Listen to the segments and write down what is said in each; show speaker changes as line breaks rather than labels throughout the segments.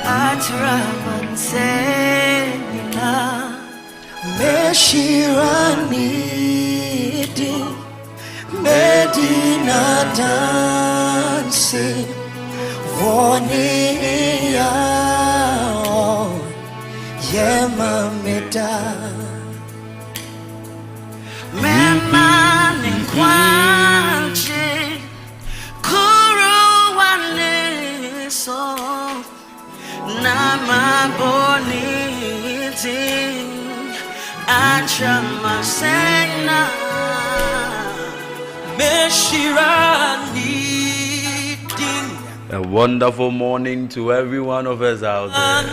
Atramansenina Meshiranidi Medina dancing Vonia Yemameda Memani Kwanchi Kuru Waniso Nama boniti Atramasena Meshirani.
A wonderful morning to every one of us out there.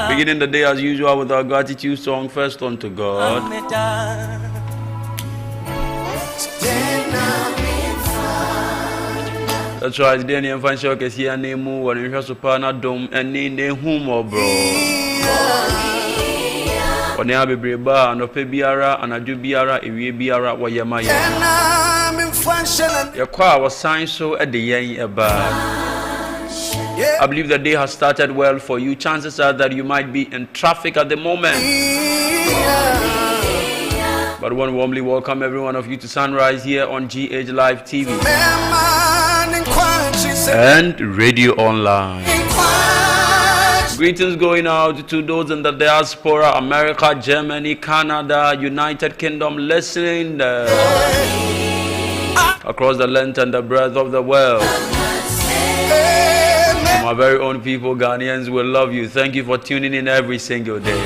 Beginning the day as usual with our gratitude song, first unto God. That's right, today I'm going to see a name when you have Supana Dome and name Humo, bro. When you have a breba and a pebiara and a dubiara, a biara, what you might. Your choir was signed so at the young about. I believe the day has started well for you. Chances are that you might be in traffic at the moment. But I want to warmly welcome every one of you to Sunrise here on GH Live TV and Radio Online. Greetings going out to those in the diaspora, America, Germany, Canada, United Kingdom, listening across the length and the breadth of the world. My very own people, Ghanaians, will love you. Thank you for tuning in every single day.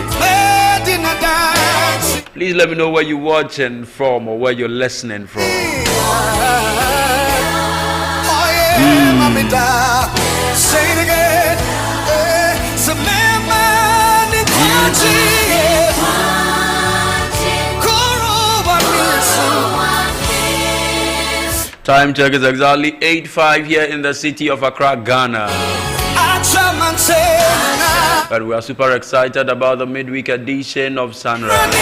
Please let me know where you're watching from or where you're listening from.
Say it again.
Time check is exactly 8:05 here in the city of Accra, Ghana. But we are super excited about the midweek edition of Sunrise.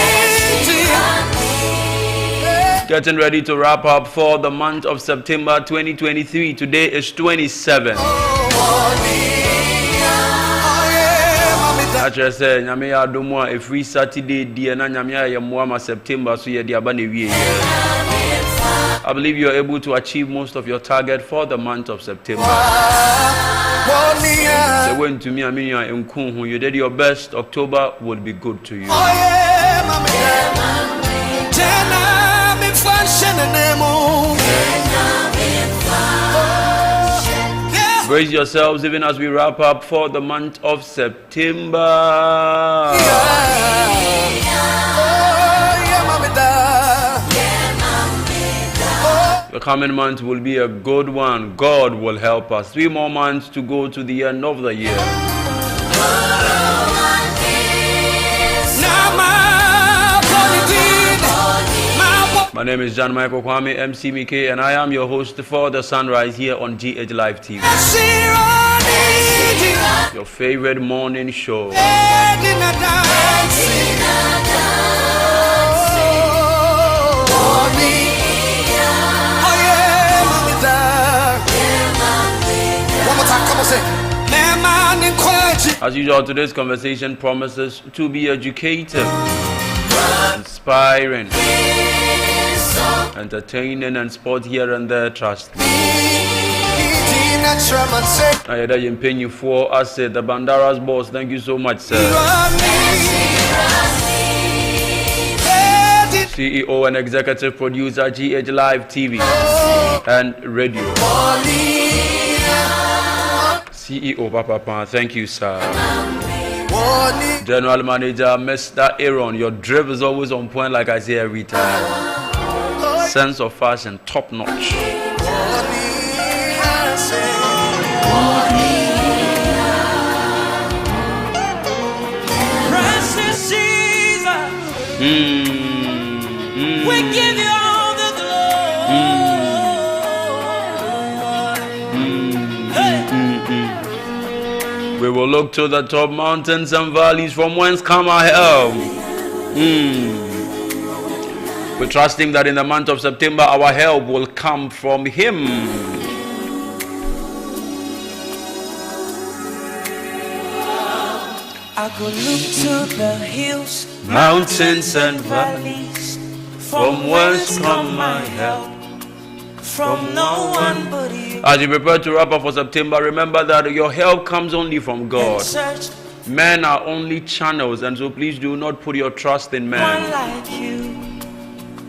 Getting ready to wrap up for the month of September 2023. Today is 27. I just said, Nyamia Domoa, a free Saturday, dear Nyamia Yamuama September, so you're the Abani. I believe you are able to achieve most of your target for the month of September. They went to me, I mean, you did your best. October will be good to you. Brace yourselves even as we wrap up for the month of September. The coming month will be a good one. God will help us. 3 more months to go to the end of the year. My name is John Michael Kwame, MC Mike, and I am your host for the Sunrise here on GH Live TV. Your favorite morning show. As usual, today's conversation promises to be educative, inspiring, entertaining, and sport here and there, trust me. I had you paying you for us, the Bandara's boss. Thank you so much, sir. CEO and executive producer, GH Live TV and radio. CEO Papa, thank you, sir. General Manager, Mr. Aaron, your drip is always on point, like I say every time. Sense of fashion, top notch.
Precious Jesus, we give you all the glory.
We will look to the top mountains and valleys from whence come our help. We trust Him that in the month of September our help will come from Him.
I could look to the hills,
mountains and valleys, from whence come my help?
from no one but you.
As you prepare to wrap up for September, remember that your help comes only from God.
Search
Men are only channels, and so please do not put your trust in
one
men.
like you.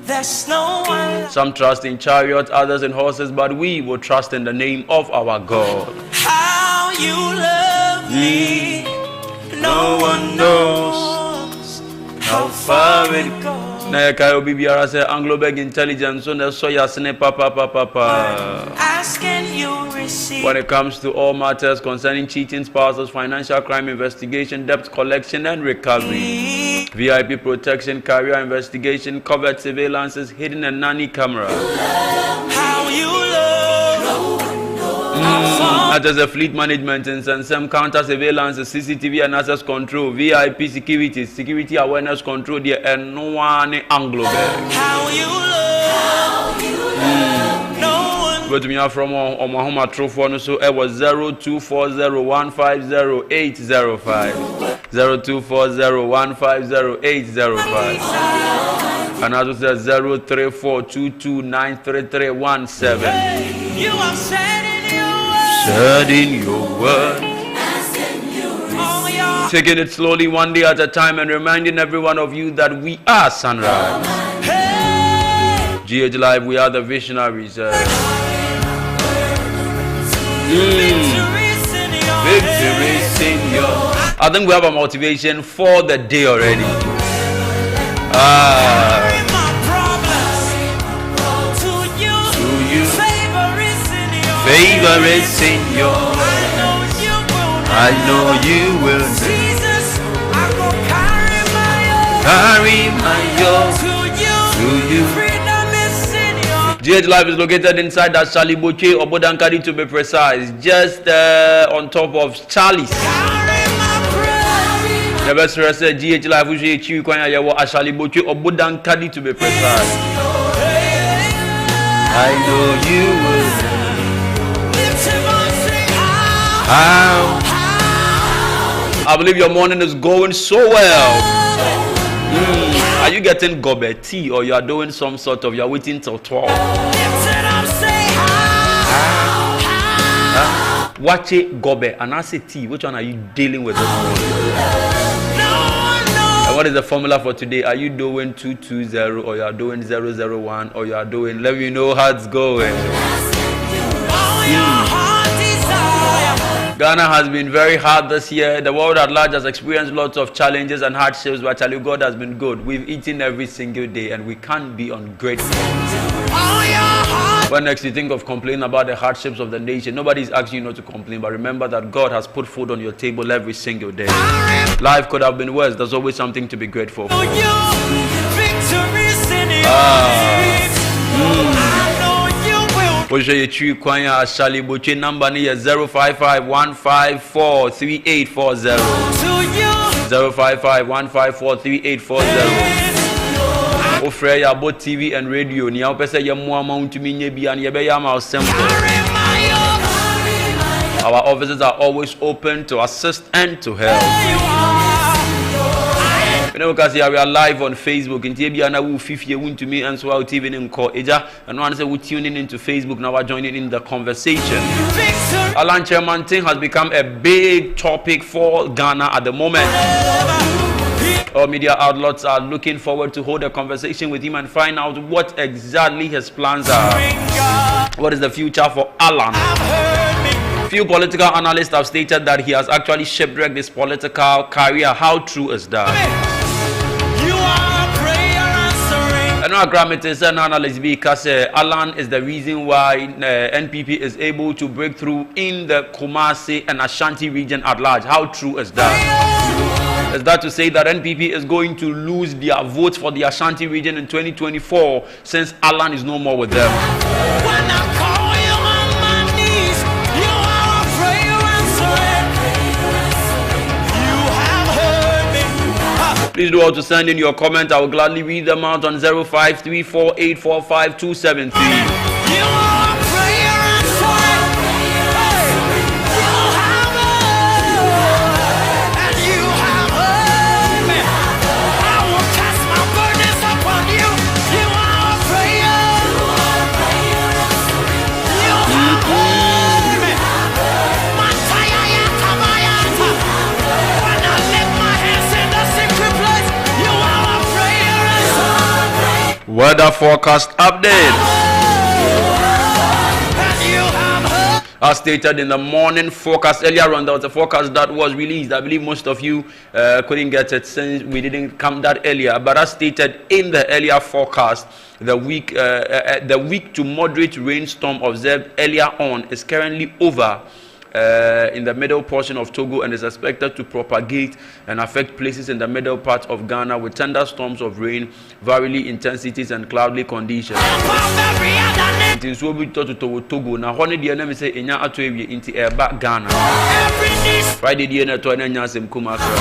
There's no one like
Some trust in chariots, others in horses, but we will trust in the name of our God.
how you love me. No one knows how far it goes.
Na yɛkae obi biara sɛ Anglo-Beg intelligence so na ɛsɔ yɛasene papa.
Ask and you receive.
When it comes to all matters concerning cheating spouses, financial crime investigation, debt collection and recovery, VIP protection, career investigation, covert surveillances, hidden and nanny camera.
How you love.
That is a fleet management and some counter surveillance, CCTV and access control, VIP security, security awareness control, and no one Anglo-Beg.
How you love. No one.
But me are from Oklahoma True Phone, so it was 0240150805. 0240150805. And as it says 0342293317.
You are said
In your word. Taking it slowly one day at a time and reminding every one of you that we are Sunrise. GH Live, we are the visionaries. Victories in your. I think we have a motivation for the day already. Favor is in your. I know you will.
Jesus, I go
Carry my yoke
to you. Freedom is in your.
GH Live is located inside that Shaliboche or Bodankari to be precise, just on top of Charlie's.
Carry my prayer.
The best rest said GH Live which is Chikwanya Yawa Ashaliboche or Bodankari to be precise. I know you will. How? I believe your morning is going so well. Are you getting gobe tea or you are doing some sort of, you are waiting till 12? Watch it gobe and I say tea. Which one are you dealing with this morning? And what is the formula for today? Are you doing 220 or you are doing 001 or you are doing, let me know how it's going. Ghana has been very hard this year. The world at large has experienced lots of challenges and hardships, but actually God has been good. We've eaten every single day and we can't be ungrateful. When next you think of complaining about the hardships of the nation, nobody's asking you not to complain, but remember that God has put food on your table every single day. Life could have been worse. There's always something to be grateful for. Oje yechu kwanya ashali boche number ni 0551543840 0551543840 Ofre ya both TV and radio ni opese ye mo amount mi nye bia na ye be ya ma simple. Our offices are always open to assist and to help. Because we are live on Facebook and Tibiana will 50 to me and so out even in call Eja and one say we tuning into Facebook now we're joining in the conversation. Alan Chairman thing has become a big topic for Ghana at the moment. All media outlets are looking forward to hold a conversation with him and find out what exactly his plans are. What is the future for Alan? Few political analysts have stated that he has actually shipwrecked his political career. How true is that? I know Grammatics and analysts because Alan is the reason why NPP is able to break through in the Kumasi and Ashanti region at large. How true is that? Is that to say that NPP is going to lose their votes for the Ashanti region in 2024 since Alan is no more with them?
When I call you on my knees, you are afraid to answer it. You have heard me.
Please do also send in your comment. I will gladly read them out on 0534845273. Weather forecast update. As stated in the morning forecast earlier on, there was a forecast that was released. I believe most of you couldn't get it since we didn't come that earlier. But as stated in the earlier forecast, the weak to moderate rainstorm observed earlier on is currently over in the middle portion of Togo and is expected to propagate and affect places in the middle part of Ghana with thunderstorms of rain, varying intensities and cloudy conditions. In so we to Togo now honey the enemy say enya ato ewie into back Ghana. Friday the na to enya sem kuma kra.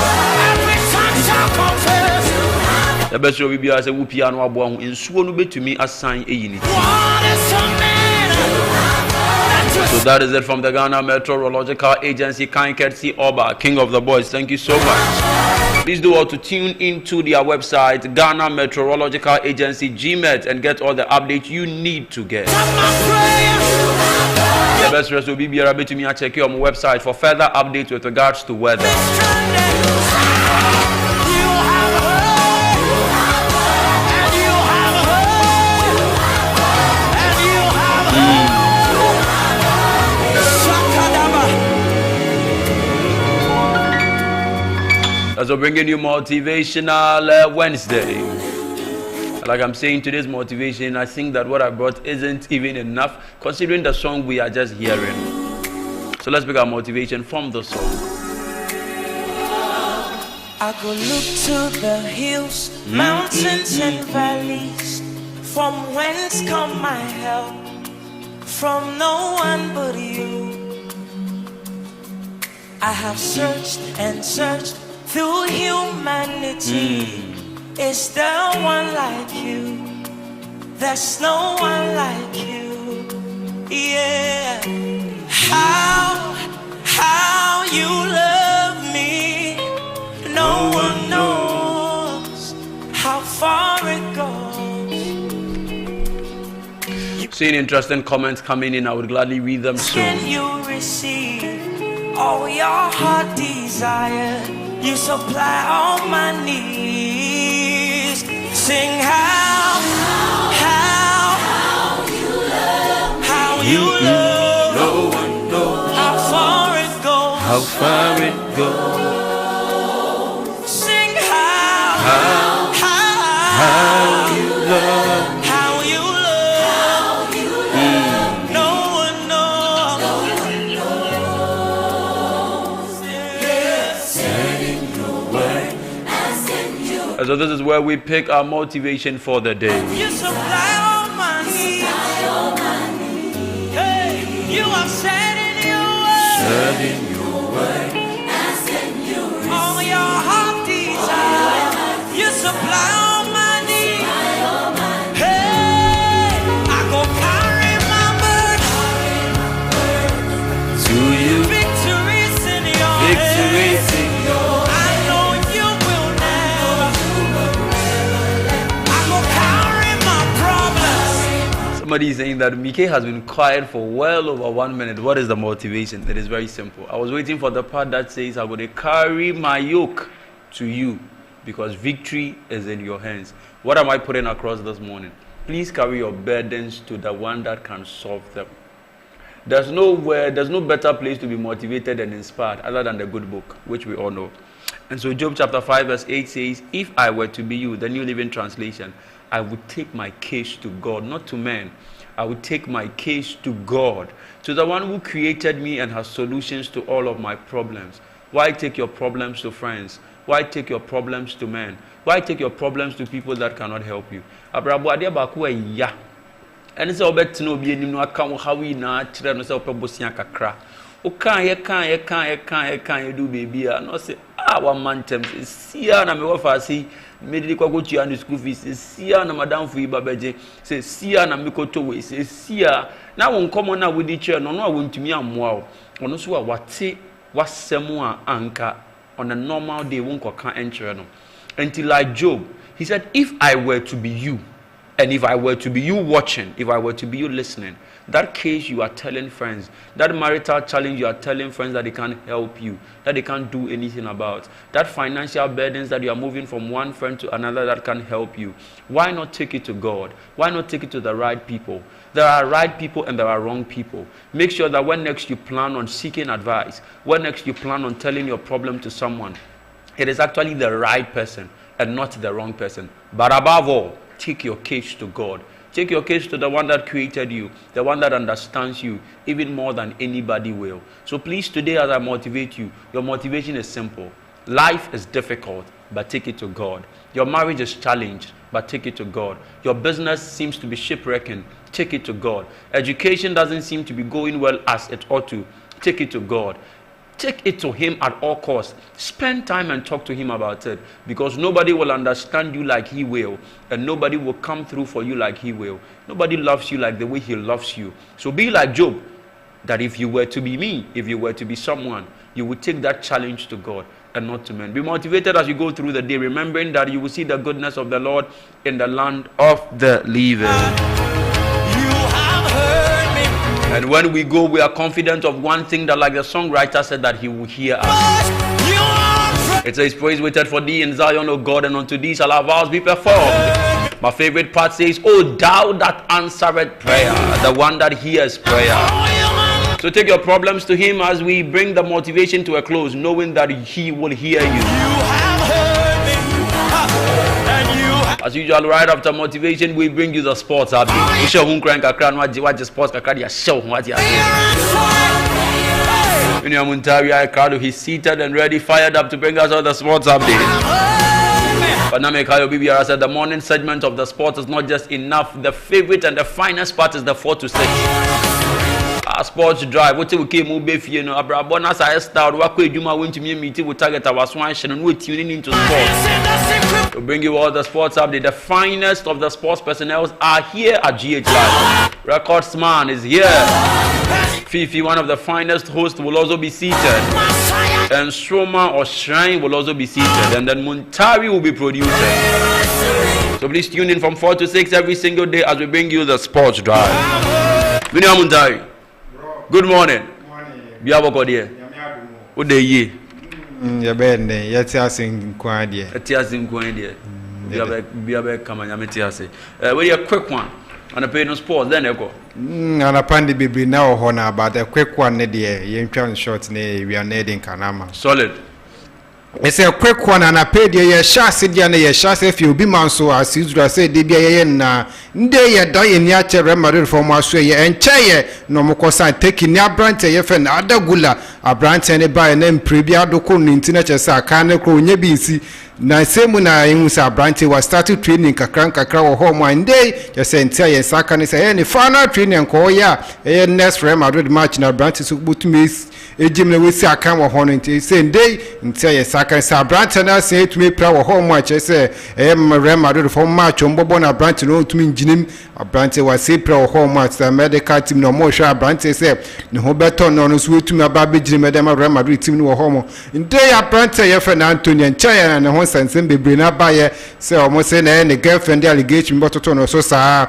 The best we be as a wupi anu abo ho nsuo no betumi asan eyini. So that is it from the Ghana Meteorological Agency. Courtesy Oba, King of the Boys. Thank you so much. Please do all to tune into their website, Ghana Meteorological Agency, GMET, and get all the updates you need to get. The best rest will be to me. Check your website for further updates with regards to weather. As we're bringing you motivational Wednesday. Like I'm saying, today's motivation, I think that what I brought isn't even enough considering the song we are just hearing. So let's pick our motivation from the song.
I go look to the hills, mountains and valleys, from whence come my help, from no one but you. I have searched and searched through humanity. Is there one like you? There's no one like you. Yeah. How you love me, no one knows how far it goes.
Seeing interesting comments coming in, I would gladly read them soon.
Can you receive all your heart desire? You supply all my needs. Sing how you love, how you love.
No one knows
how far it goes.
How far it goes.
Sing how
you love.
how you love. No one knows.
So this is where we pick our motivation for the day.
You supply all my needs. Hey, you are said in your word. All your heart desire. You supply all my needs. Hey, I go carry my burden
To you,
victories in your
victories
hands.
in your
I know you will never. I go carry my problems.
Somebody is saying that Mike has been quiet for well over 1 minute. What is the motivation? It is very simple. I was waiting for the part that says, I'm going to carry my yoke to you because victory is in your hands. What am I putting across this morning? Please carry your burdens to the one that can solve them. There's no better place to be motivated and inspired other than the good book, which we all know. And so Job chapter 5 verse 8 says, if I were to be you, the New Living Translation, I would take my case to God, not to men. I would take my case to God, to the one who created me and has solutions to all of my problems. Why take your problems to friends? Why take your problems to men? Why take your problems to people that cannot help you? Abrabo ade baako ya. And so obetino obi enim no aka wo hawi na kire no se opebosia kakra. O kan ye do baby a no se one man terms sia na me wo fa si me de kwa gotua no school fees sia na madam fu iba beje se sia na me koto we se sia na wo nkomo na wo di kire no no a wontumi amoa wo ono so a wate wasemu a anka on a normal day won koka enchire no until like Job, he said, if I were to be you, and if I were to be you watching, if I were to be you listening, That case you are telling friends, that marital challenge you are telling friends that they can't help you, that they can't do anything about, that financial burdens that you are moving from one friend to another that can help you. Why not take it to God? Why not take it to the right people? There are right people and there are wrong people. Make sure that when next you plan on seeking advice, when next you plan on telling your problem to someone, it is actually the right person and not the wrong person. But above all, take your case to God. Take your case to the one that created you, the one that understands you, even more than anybody will. So please, today as I motivate you, your motivation is simple. Life is difficult, but take it to God. Your marriage is challenged, but take it to God. Your business seems to be shipwrecking, take it to God. Education doesn't seem to be going well as it ought to, take it to God. Take it to him at all costs. Spend time and talk to him about it, because nobody will understand you like he will, and nobody will come through for you like he will. Nobody loves you like the way he loves you. So be like Job, that if you were to be me, if you were to be someone, you would take that challenge to God and not to men. Be motivated as you go through the day, remembering that you will see the goodness of the Lord in the land of the living. And when we go, we are confident of one thing, that like the songwriter said, that he will hear us. It says, praise waited for thee in Zion, O God, and unto thee shall our vows be performed. My favorite part says, O thou that answereth prayer, the one that hears prayer. So take your problems to him as we bring the motivation to a close, knowing that he will hear you. As usual, right after motivation, we bring you the sports update. We show who crank a crown, what the sports can show what you are doing. Muntaria Cardo, he's seated and ready, fired up to bring us all the sports update. But now, BBR said the morning segment of the sports is not just enough. The favorite and the finest part is the 4 to 6. Sports drive. What we came over here, Abrabona I start. What could you went to me meeting with target our swine and we're tuning into sports. To bring you all the sports update. The finest of the sports personnel are here at GH Live. Recordsman is here. Fifi, one of the finest hosts, will also be seated. And Stroma or Shrine will also be seated. And then Muntari will be producing. So please tune in from 4 to 6 every single day as we bring you the sports drive. Vinia Muntari. Good morning. Biabo Kodie. What day ye?
Ya bende, ya tiasing kwandie.
Tiasing kwandie. Biabe kama nyametiase. We a quick one. On a pay no sports, then echo.
And a pandy baby now honor about a quick one, Nedia, young short, we are needing Kanama.
Solid.
It's a quick one, and I paid your chassis, your chassis, if you be man so as Israel said, DBA, they die in Yacha Remaril from Australia and Chaye, no more taking your branch, a friend, Adagula, a branch, and a by a name Prebiado Kun, International Sakana, Nebisi. Na semu na imusa branch was started training kakra wo home one day just say entire saka ni say any final training ko ya next Real Madrid match na branch so butumi ejim na wesi aka wo ho no say day entire saka sa branch na say tumi pra wo home match say Real Madrid for match ombobo na branch no tumi nginim branch was say pra wo home match the medical team no mo sha branch say ne ho beto no no so tumi aba be gire medema Real Madrid team no wo home day a branch ye fe na Antonio Nchaya na sense be bring up by say almost say na girlfriend allegation but to no so sa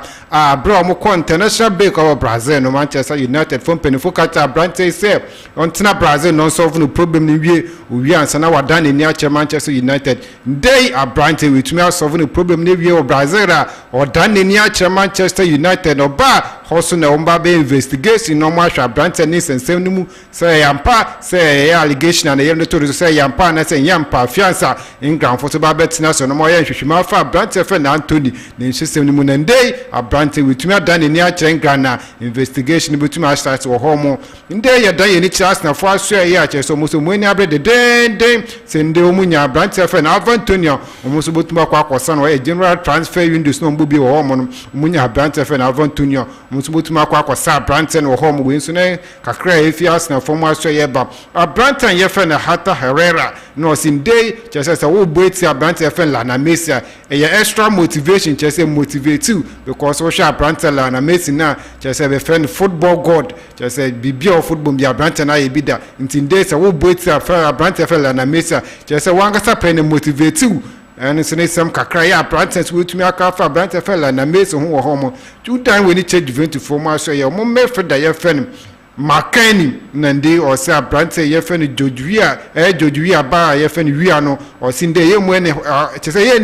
bro mo international break of Brazil no Manchester United from Penifocata branch say on tina Brazil no solve no problem ni we answer na wadan ni ache Manchester United they are branch with me solve no problem ni we Brazil or dan ni ache Manchester United no ba hoso na omba be investigation no ma sha branch ni sense no mu say yampa say allegation na yem to say yampa na say yampa fiança in football bet na so no more hwehwema fa branch fe na Anthony ne system ni mu na ndey a branch wetumi adan ni a chenga na investigation betumi a start wo homo ndey ya dan ni chance na fo aso ya che so muso mu ni abrede den sende o munya branch fe na Antonio o muso betumi akwa akosa no general transfer windows no mbubi wo homo no munya branch fe na Antonio o muso betumi akwa akosa branch no homo we nso ne kakra efi as na fo mu aso ya ba a branch ye fe na Hata Herrera no sindey che say wo boeti branch FM la na Mesia e extra motivation che say motivate you because we share branch la na Mesia na che say be friend football god che say bibia football bia branch na e bida intinde say wo boeti branch FM la na Mesia che say wanga sa pen motivate you and it's some kakra branches with me aka branch fella na mase ho wo homo two time when it Juventus for my so ye mo me feda ye fen makani nande o se branch ye fen jojuia ba ye fen wia no o sinde ye mo ne che ye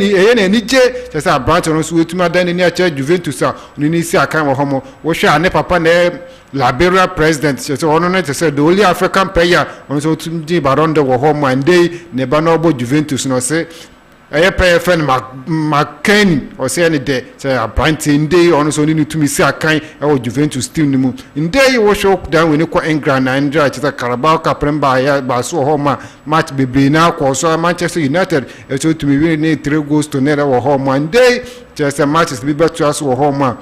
ni je che se branch no so wetuma dan ni acha Juventus a ni si aka wo homo wo hwa ne papa na Liberia president so ono na say the only African player on so tumdi baron de wo home and day ne ba no bo Juventus no say pay friend McKenny or say any day say Branty day on so ni tumi si akan e Juventus team ni mu ndey wo show down when ko England and dra che Carabao Cup member ya ba so home match bebre na ko so Manchester United e so tumi win ni 3 goals to nil wo home and day just matches be better as wo home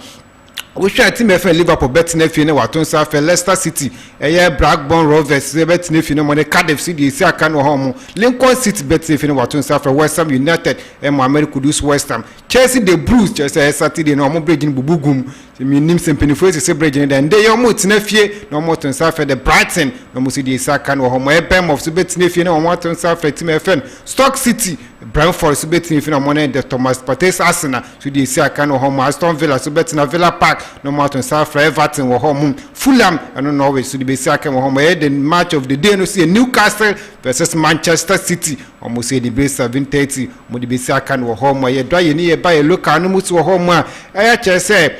we share team FM Liverpool bet na fie na waton sa fe Leicester City Blackburn Rovers bet na fie na mo Cardiff City si aka no ho Lincoln City bet na fie na waton sa fe West Ham United Mohamed Kudus West Ham Chelsea the Blues Chelsea Saturday na mo bridging bubugum mi nim sempeni fo se bridging then dey mo tena fie na mo ton sa fe the Brighton na mo si di si aka no ho of bet na fie na mo waton sa fe team FM Stoke City Brentford bet na fie na mo the Thomas Partey Arsenal so di si aka no ho Aston Villa bet na Villa Park no matter South Everton wo home Fulham and no always so the basic wo home the match of the day no see Newcastle versus Manchester City almost say the base 7:30 mo the basic wo home ye do ye ni buy local no mutu wo home e che say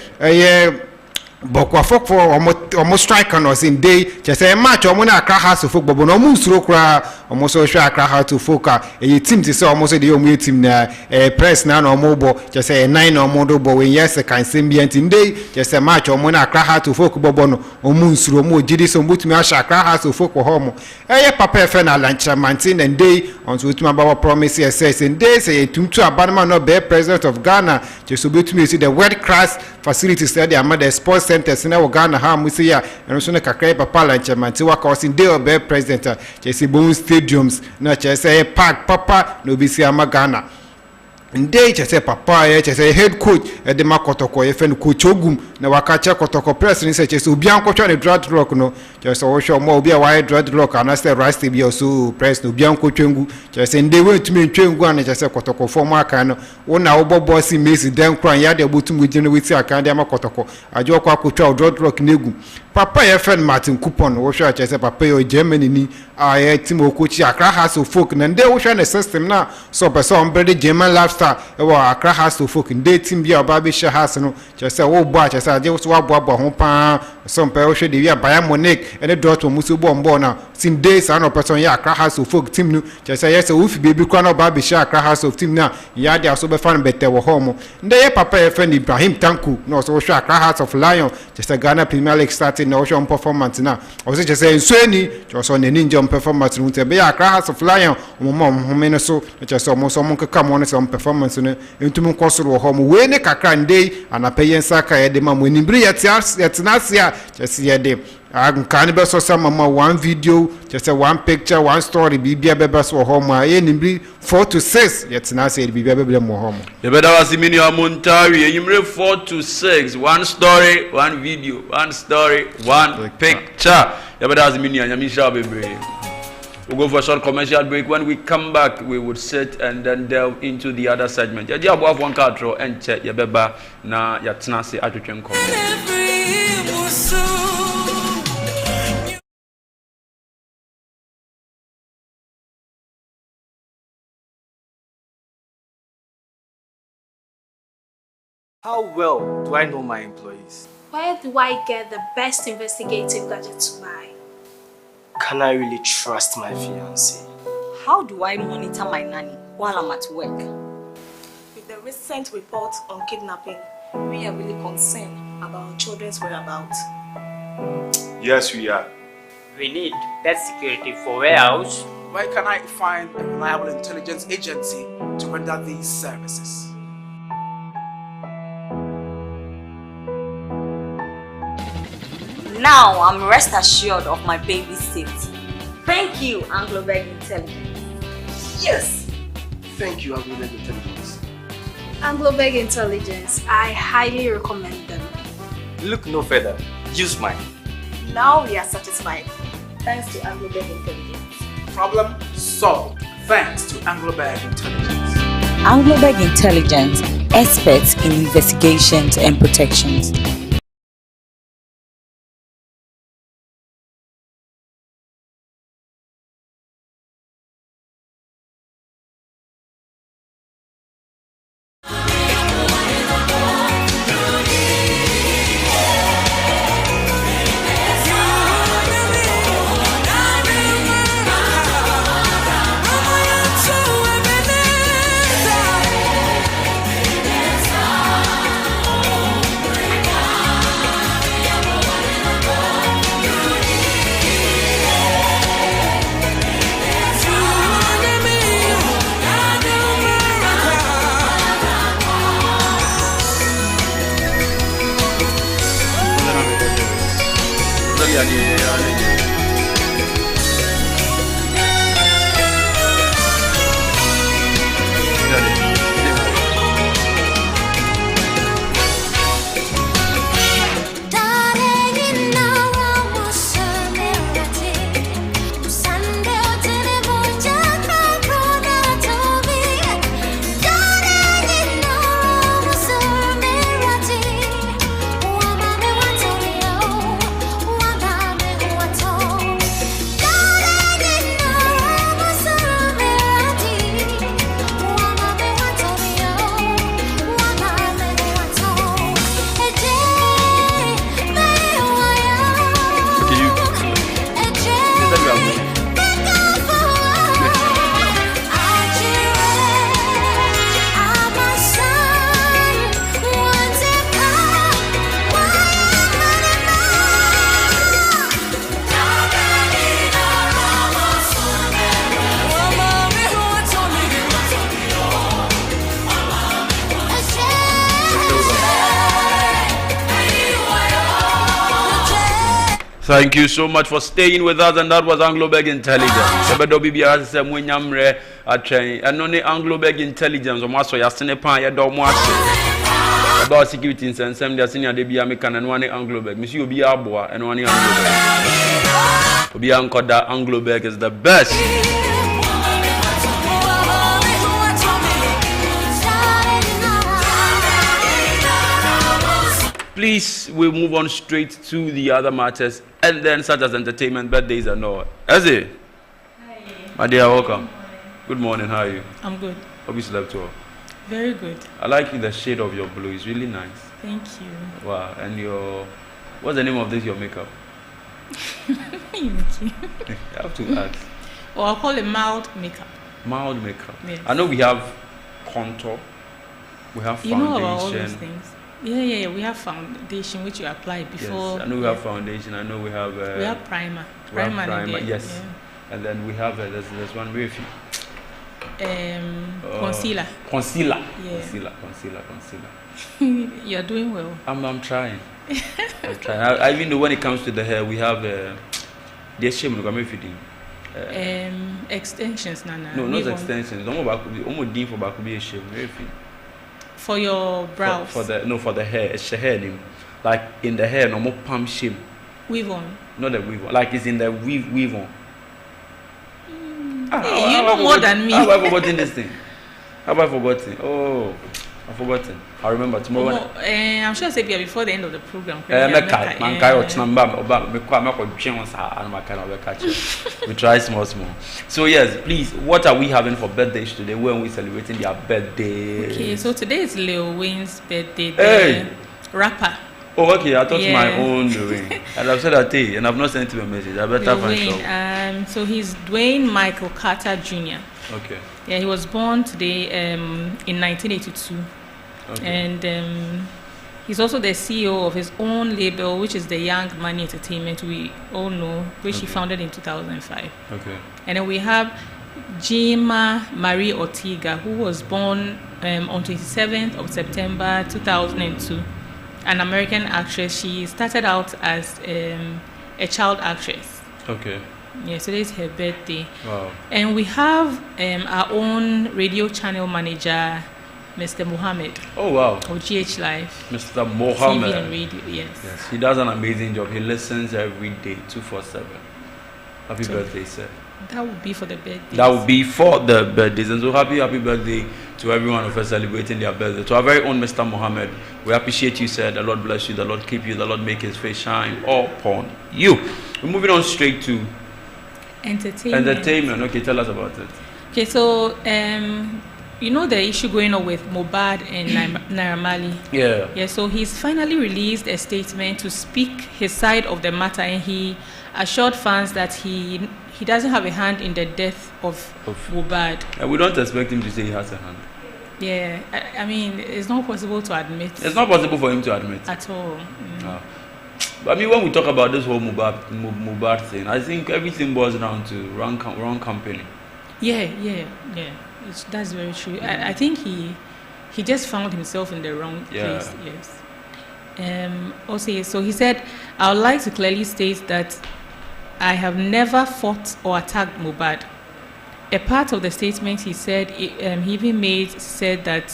bokwa fok for almost striker no sin day che say match omo na Accra House of Football no mu suro kra omo so hwe Accra House of Football e team ti say omo so the omo team na press na no omo bo che say 9 omo do bo when yes kan sembient day che say match omo na Accra House of Football bo no omo suro mo gidi so mbutumi a Accra House of Football homo papa fe na lancha maintain and day on so utuma ba promise yes and day say tumtu abanma no be president of Ghana che so betumi see the world class facilities there am the sports centers na Ghana ha mu see ya and so na kakrai papa lancha maintain wa cause in day be president che see bon stadiums na che say park papa no be see ama Ghana ndey che say papa che say head coach de makotoko ye fen coach ogum na wakache kotoko press ni say che so obian ko twa ne dreadlock no che so wo show mo obi a why dreadlock and say rust bi so press no obian ko twengu che say ndey we tumi twengu an che say kotoko form aka no wo na wo bobo si Messi den kran ya de botum we gene witi aka de makotoko ajo kwa ko twa dreadlock negu papa ye fen Martin Coupon wo show che say papa yo Germany ni a team o coach Accra House of Folk na ndey wo show na system na so person ombrede German lifestyle Accra House of Folk ndey team bi oba be share house no che say wo bo che say je wo abo ho pa some pe wo hwe de wi Bayern Munich ene Dortmund musu bo mbo na sin days and person ya Accra House of Folk team no che say yes wo fi baby kwa na oba be share Accra House of team na ya dia so be fan bete wo homo ndey papa ye friend Ibrahim Tanku no so wo hwe Accra House of Lion che say Ghana Premier League starting na wo hwe performance na o se che say nsueni che so ne ninja performance no te be ya Accra House of Lion mo me so che say mo so mo kaka mo ne so performance no entum kwosoro wo homo we ne kakra ndey anapayen saka ye de ma mo nimbri yetenasia just ye de can be so some mama one video just a one picture one story bibia beba so home ye nimbri 4 to 6 yetenasia bibia beba mo home
ye beda wasimini amontari yimre 4 to 6 one story one video one story one picture ye beda wasimini anyamisha bebre. We'll go for a short commercial break. When we come back, we would sit and then delve into the other segment. Ya dia have one card draw and check ya beba na ya tnase atwetwen kom.
How well do I know my employees?
Where do I get the best investigative gadget to buy?
Can I really trust my fiancé?
How do I monitor my nanny while I'm at work?
With the recent report on kidnapping, we are really concerned about our children's whereabouts.
Yes, we are.
We need best security for warehouse.
Where can I find a reliable intelligence agency to render these services?
Now I'm rest assured of my baby's safety. Thank you, Anglo-Beg Intelligence.
Yes! Thank you, Anglo-Beg Intelligence.
Anglo-Beg Intelligence, I highly recommend them.
Look no further. Use mine.
Now we are satisfied. Thanks to Anglo-Beg Intelligence.
Problem solved. Thanks to Anglo-Beg Intelligence.
Angloberg Intelligence, experts in investigations and protections.
Thank you so much for staying with us, and that was Angloberg Intelligence. And only Angloberg Intelligence, about security and some the senior de American and one Angloberg. Monsieur Biaboa and one Angloberg. Bianca Angloberg is the best. Please, we'll move on straight to the other matters, and then such as entertainment, birthdays and all. Eze. Hi. My dear, welcome. Good morning, how are you?
I'm good.
Hope you slept well.
Very good.
I like the shade of your blue, it's really nice.
Thank you.
Wow, and what's the name of this, your makeup?
Thank you.
I have to ask.
Or I'll call it mild makeup.
Mild makeup.
Yes.
I know we have contour, we have foundation.
You know about all those things. Yeah. We have foundation which you apply before.
Yes, I know we have foundation. I know we have.
We have primer.
Primer. Yes. Yeah. And then we have there's one very few.
Concealer.
Concealer.
Yeah.
Concealer.
You're doing well.
I'm trying. I'm trying. I even know when it comes to the hair, we have the shame.
Extensions, Nana.
No, not extensions. Almost deep for back be a shame. Very few.
For your brows.
For the hair. It's the hair name. Like in the hair, no more palm shame.
Weave on.
Not the weave on. Like it's in the weave on.
Hey, you know more than me.
How have I forgotten this thing? Have I forgotten? Oh, I've forgotten. I'll remember tomorrow.
I'm sure say before the end of the program.
We try small. So yes, please, what are we having for birthdays today? When we celebrating their birthday?
Okay, so today is Lil Wayne's birthday.
Hey,
rapper.
Oh, okay. I thought my own Dwayne, and I've said that day, and I've not sent him a message. I better find out.
So he's Dwayne Michael Carter Jr.
Okay.
Yeah, he was born today in 1982. Okay. And he's also the CEO of his own label, which is the Young Money Entertainment, we all know, which he founded in 2005.
Okay.
And then we have Jima Marie Ortega, who was born on 27th of September 2002, an American actress. She started out as a child actress.
Okay.
Yeah, so today's her birthday.
Wow.
And we have our own radio channel manager, Mr. Mohammed.
Oh, wow.
Of GH Life.
Mr. Mohammed.
TV and radio, yes.
Yes, he does an amazing job. He listens every day, 247. Happy birthday, sir.
That would be for the birthday.
That would be for the birthdays. And so happy birthday to every one of us celebrating their birthday. To our very own Mr. Mohammed, we appreciate you, sir. The Lord bless you, the Lord keep you, the Lord make his face shine upon you. We're moving on straight to entertainment. Okay, tell us about it.
Okay, so you know the issue going on with Mohbad and Naira Marley. Yeah. So he's finally released a statement to speak his side of the matter, and he assured fans that he doesn't have a hand in the death of Mohbad.
And we don't expect him to say he has a hand.
Yeah, I mean, it's not possible to admit.
It's not possible for him to admit
at all.
But I mean, when we talk about this whole Mohbad thing, I think everything boils down to wrong company.
Yeah. That's very true. I think he just found himself in the wrong place. Yes. Also, so he said, I would like to clearly state that I have never fought or attacked Mohbad. A part of the statement he said, he even said that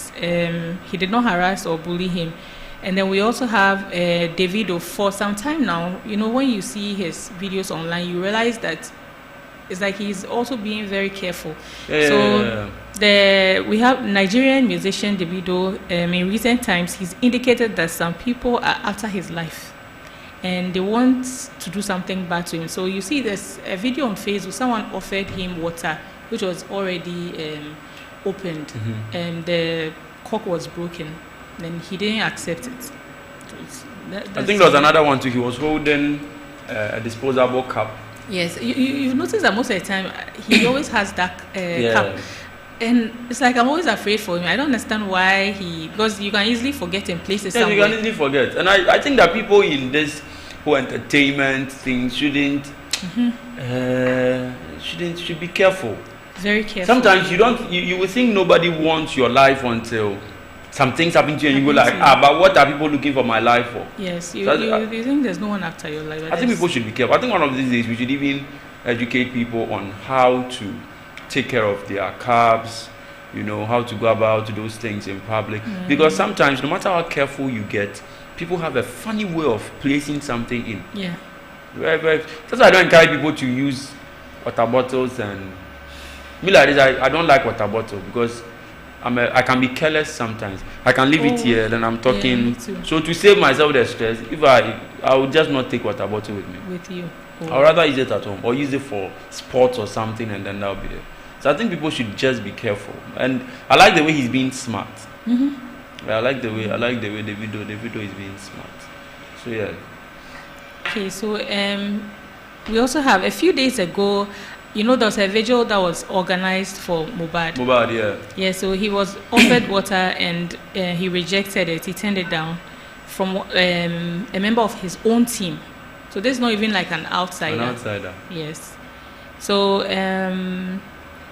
he did not harass or bully him. And then we also have Davido. For some time now, you know, when you see his videos online, you realize that it's like he's also being very careful. We have Nigerian musician Davido. In recent times, he's indicated that some people are after his life and they want to do something bad to him. So you see there's a video on Facebook, someone offered him water, which was already opened, and the cork was broken. Then he didn't accept it. So I
think there was another one too. He was holding a disposable cup.
Yes, you've noticed that most of the time he always has that cup, and it's like I'm always afraid for him. I don't understand why because you can easily forget in places.
Yes, you can easily forget, and I think that people in this whole entertainment thing should be careful.
Very careful.
Sometimes you will think nobody wants your life until some things happen to you and you go like, but what are people looking for my life for?
Yes, you think there's no one after your life.
I think people should be careful. I think one of these days we should even educate people on how to take care of their carbs, you know, how to go about those things in public. Because sometimes, no matter how careful you get, people have a funny way of placing something in.
Yeah.
That's why I don't encourage people to use water bottles and me like this. I don't like water bottle because I can be careless sometimes. I can leave it here, then I'm talking.
Yeah,
so to save myself the stress, if I would just not take water bottle with me.
With you.
I'd rather use it at home or use it for sports or something, and then that'll be it. So I think people should just be careful. And I like the way he's being smart. I like the way Davido is being smart. So yeah.
Okay, so we also have a few days ago. You know, there was a vigil that was organized for Mohbad. Yeah, so he was offered water and he rejected it. He turned it down from a member of his own team. So this is not even like an outsider.
An outsider.
Yes. So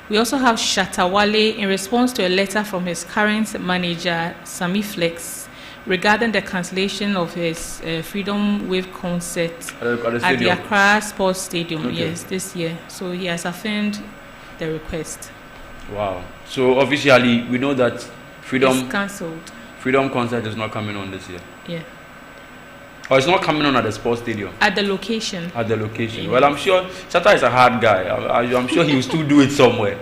we also have Shatta Wale in response to a letter from his current manager, Sami Flex, regarding the cancellation of his Freedom Wave concert at the Accra Sports Stadium, yes, this year. So he has affirmed the request.
Wow. So officially, we know that
It's cancelled.
Freedom concert is not coming on this year.
Yeah.
Or it's not coming on at the sports stadium.
At the location.
Yeah. Well, I'm sure Shatta is a hard guy. I'm sure he will still do it somewhere.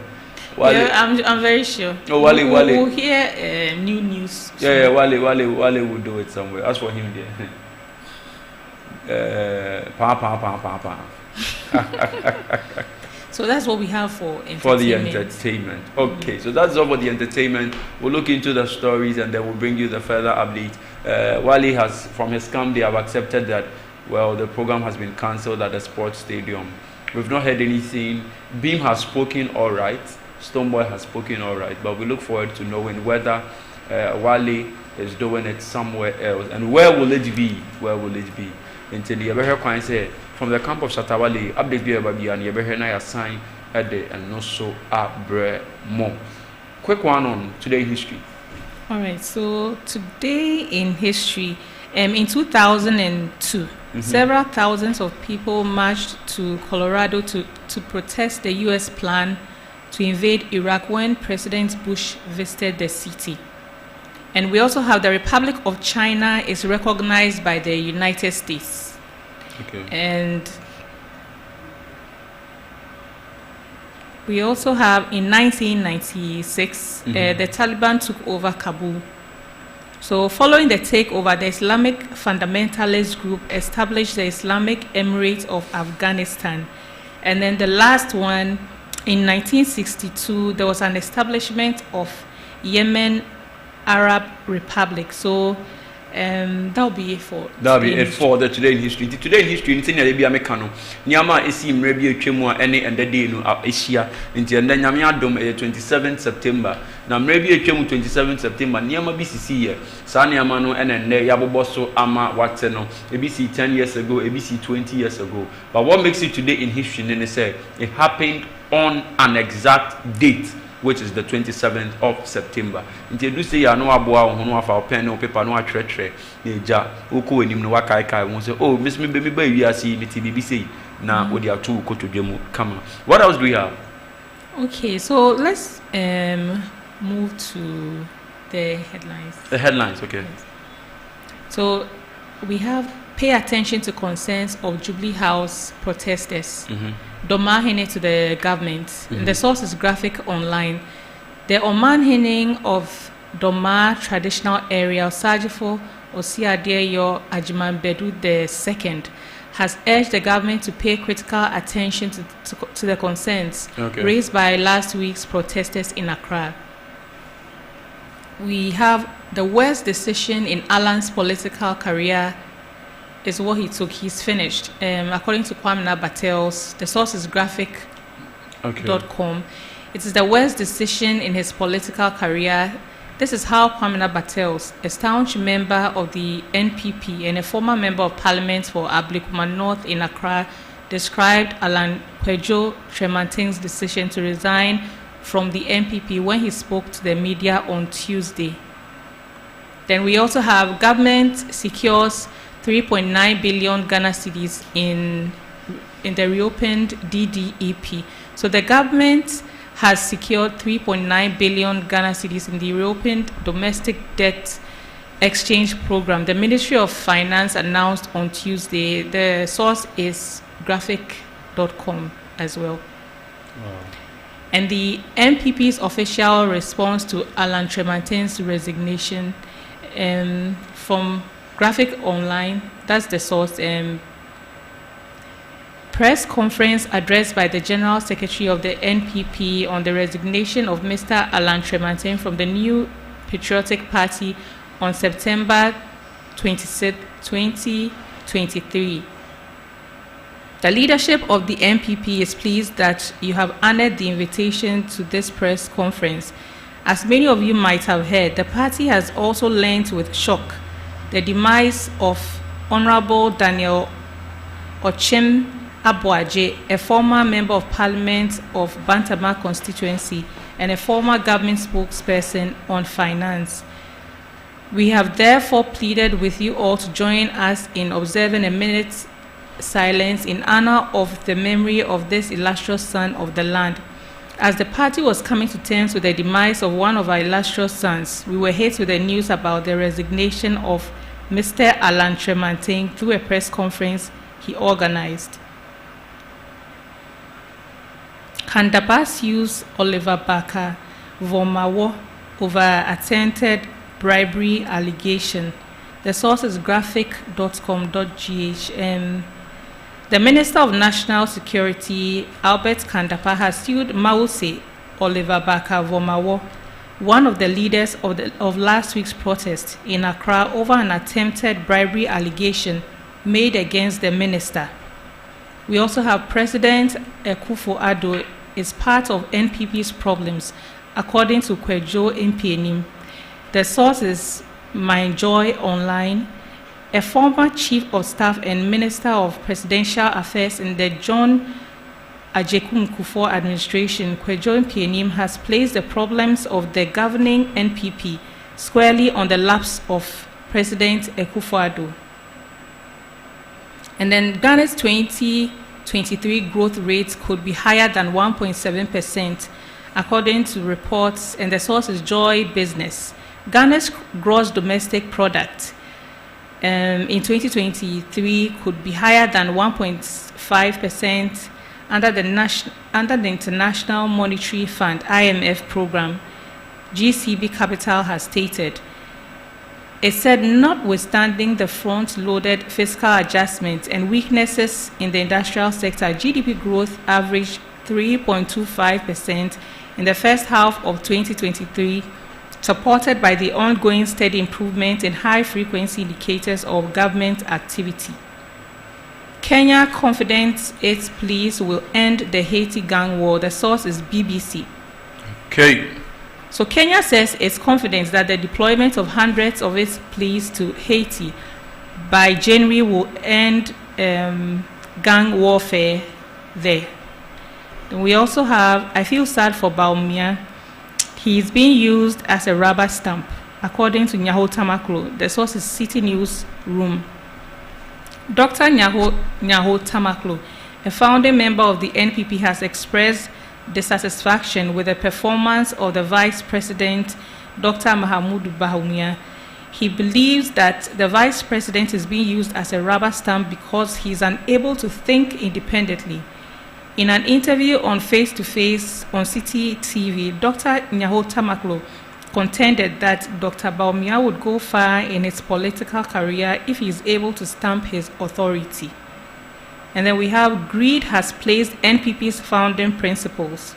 Wale. Yeah, I'm very sure.
Oh, Wale.
We'll hear new news.
Yeah, Wale will do it somewhere. As for him,
So that's what we have for entertainment.
For the entertainment. Okay, so that's all for the entertainment. We'll look into the stories and then we'll bring you the further update. Wale has, from his camp, they have accepted that, well, the program has been cancelled at the sports stadium. We've not heard anything. Beam has spoken all right. Stoneboy has spoken all right, but we look forward to knowing whether Wale is doing it somewhere else, and where will it be? Until the Ebehe Kwan say from the camp of Shatta Wale, update be Babi and Ebehe na sign at the and no so abre more. Quick one on today in history.
All right, so today in history, in 2002. Several thousands of people marched to Colorado to protest the U.S. plan to invade Iraq when President Bush visited the city. And we also have the Republic of China is recognized by the United States.
Okay.
And We also have in 1996, the Taliban took over Kabul. So following the takeover, the Islamic fundamentalist group established the Islamic Emirate of Afghanistan. And then the last one, in 1962, there was an establishment of Yemen Arab Republic. So that'll be it for
the today in history. Today in history, it's in the Arabia Mekano. Nyama is in Arabia Chemo any and the day no Asia. Into and then Yamia Dom 27 September. Now Arabia Chemo 27 September. Nyama BCC here. Sani Amano and then Yaboboso Ama Wateno. ABC 10 years ago, ABC 20 years ago. But what makes it today in history? Then they say it happened on an exact date, which is the 27th of September. Until you say you know about who know about pen or paper, no tretre, neja, uko enim no wakai won't say, oh, Miss me we are seeing the BBC now with their two go to demo come. What else do we have?
Okay, so let's move to the headlines.
The headlines, okay.
Yes. So we have pay attention to concerns of Jubilee House protesters. Domain to the government. The source is Graphic Online. The Omanhening of Doma traditional area, Sajifo Osiadeyo Ajimanbedu II, has urged the government to pay critical attention to the concerns raised by last week's protesters in Accra. We have the worst decision in Alan's political career is what he took. He's finished. According to Kwame Nabatels, the source is graphic.com. It is the worst decision in his political career. This is how Kwame Nabatels, a staunch member of the NPP and a former member of parliament for Ablikuma North in Accra, described Alan Kwejo Tremantin's decision to resign from the NPP when he spoke to the media on Tuesday. Then we also have government secures 3.9 billion Ghana cedis in the reopened DDEP. So the government has secured 3.9 billion Ghana cedis in the reopened domestic debt exchange program. The Ministry of Finance announced on Tuesday. The source is graphic.com as well. Wow. And the NPP's official response to Alan Tremantin's resignation from Graphic Online, that's the source. Press conference addressed by the General Secretary of the NPP on the resignation of Mr. Alan Tremantin from the New Patriotic Party on September 26, 2023. The leadership of the NPP is pleased that you have honored the invitation to this press conference. As many of you might have heard, the party has also learned with shock the demise of Honorable Daniel Ochim Abuaje, a former member of parliament of Bantama constituency and a former government spokesperson on finance. We have therefore pleaded with you all to join us in observing a minute's silence in honor of the memory of this illustrious son of the land. As the party was coming to terms with the demise of one of our illustrious sons, we were hit with the news about the resignation of Mr. Alan Tremantin through a press conference he organized. Kandapa sues Oliver Barker Vomawo over attempted bribery allegation. The source is graphic.com.gh. The Minister of National Security, Albert Kandapa, has sued Mause Oliver Barker Vomawo, one of the leaders of last week's protest in Accra, over an attempted bribery allegation made against the minister. We also have President Akufo-Addo is part of NPP's problems, according to Kwejo Mpianim. The source is MyJoy Online. A former Chief of Staff and Minister of Presidential Affairs in the John Ajekum Kufuor administration, Kwejo Mpianim, has placed the problems of the governing NPP squarely on the laps of President Akufo-Addo. And then Ghana's 2023 growth rate could be higher than 1.7%, according to reports, and the source is Joy Business. Ghana's gross domestic product in 2023 could be higher than 1.5%, under the International Monetary Fund (IMF) program, GCB Capital has stated. It said, notwithstanding the front-loaded fiscal adjustments and weaknesses in the industrial sector, GDP growth averaged 3.25% in the first half of 2023, supported by the ongoing steady improvement in high-frequency indicators of government activity. Kenya confident its police will end the Haiti gang war. The source is BBC.
Okay.
So Kenya says it's confident that the deployment of hundreds of its police to Haiti by January will end gang warfare there. And we also have, I feel sad for Baumia. He's being used as a rubber stamp, according to Nyaho Tamaklo. The source is City News Room. Dr. Nyaho Tamaklo, a founding member of the NPP, has expressed dissatisfaction with the performance of the Vice President, Dr. Mahamudu Bawumia. He believes that the Vice President is being used as a rubber stamp because he is unable to think independently. In an interview on Face to Face on City TV, Dr. Nyaho Tamaklo contended that Dr. Bawumia would go far in his political career if he is able to stamp his authority. And then we have greed has placed NPP's founding principles.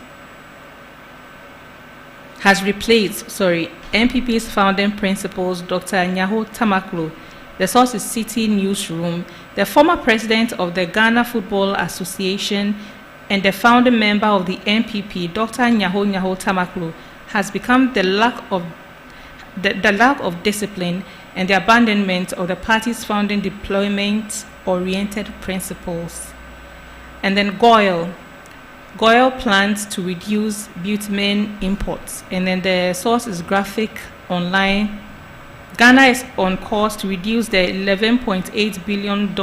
Has replaced, NPP's founding principles, Dr. Nyaho Tamaklo. The source is City Newsroom. The former president of the Ghana Football Association and the founding member of the NPP, Dr. Nyaho Tamaklo, has become the lack of discipline and the abandonment of the party's founding deployment-oriented principles. And then Goyle plans to reduce bitumen imports. And then the source is Graphic Online. Ghana is on course to reduce the $11.8 billion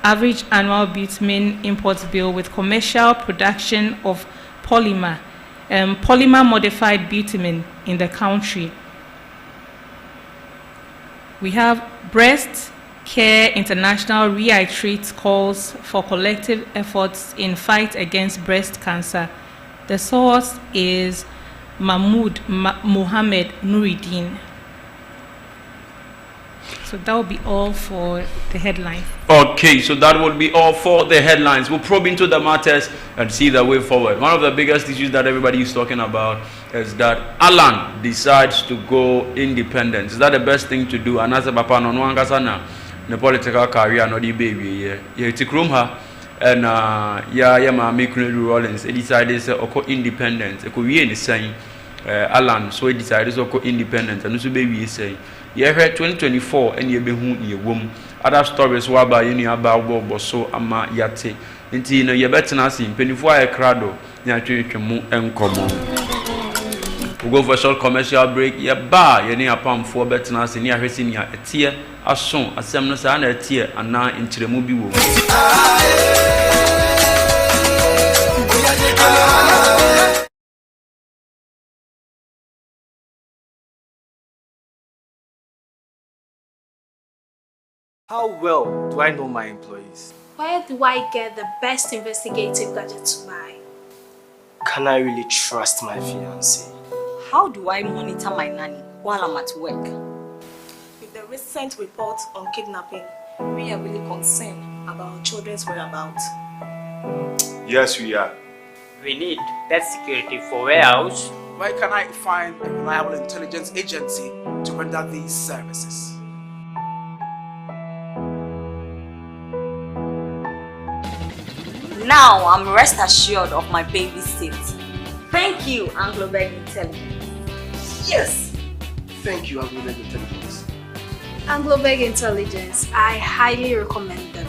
average annual bitumen imports bill with commercial production of polymer modified bitumen in the country. We have Breast Care International reiterates calls for collective efforts in fight against breast cancer. The source is Mahmoud Mohammed Nuruddin. So that will be all for the headline.
Okay, so that will be all for the headlines. We'll probe into the matters and see the way forward. One of the biggest issues that everybody is talking about is that Alan decides to go independent. Is that the best thing to do? And as a papa, no one sana the political career, no the baby. Yeah, take room her and my making Rollins. He decided to go independent. It could be in the same Alan, so he decided to go independent. And also baby is saying. Yeah, 2024 and you be who you womb. Other stories were by you about Bobo so ama yate. Until you better not see 24 crowd. You we'll go for a short commercial break. Yeah, bar you need a pump for better not see near hissing a tear, a song, a semblance and a tear, and now into the movie room.
How well do I know my employees?
Where do I get the best investigative gadget to buy?
Can I really trust my fiancé?
How do I monitor my nanny while I'm at work?
With the recent report on kidnapping, we are really concerned about children's whereabouts.
Yes, we are.
We need best security for warehouse.
Where can I find a reliable intelligence agency to render these services?
Now I'm rest assured of my baby's safety. Thank you, Anglo-Beg Intelligence.
Yes! Thank you, Anglo-Beg Intelligence.
Anglo-Beg Intelligence, I highly recommend them.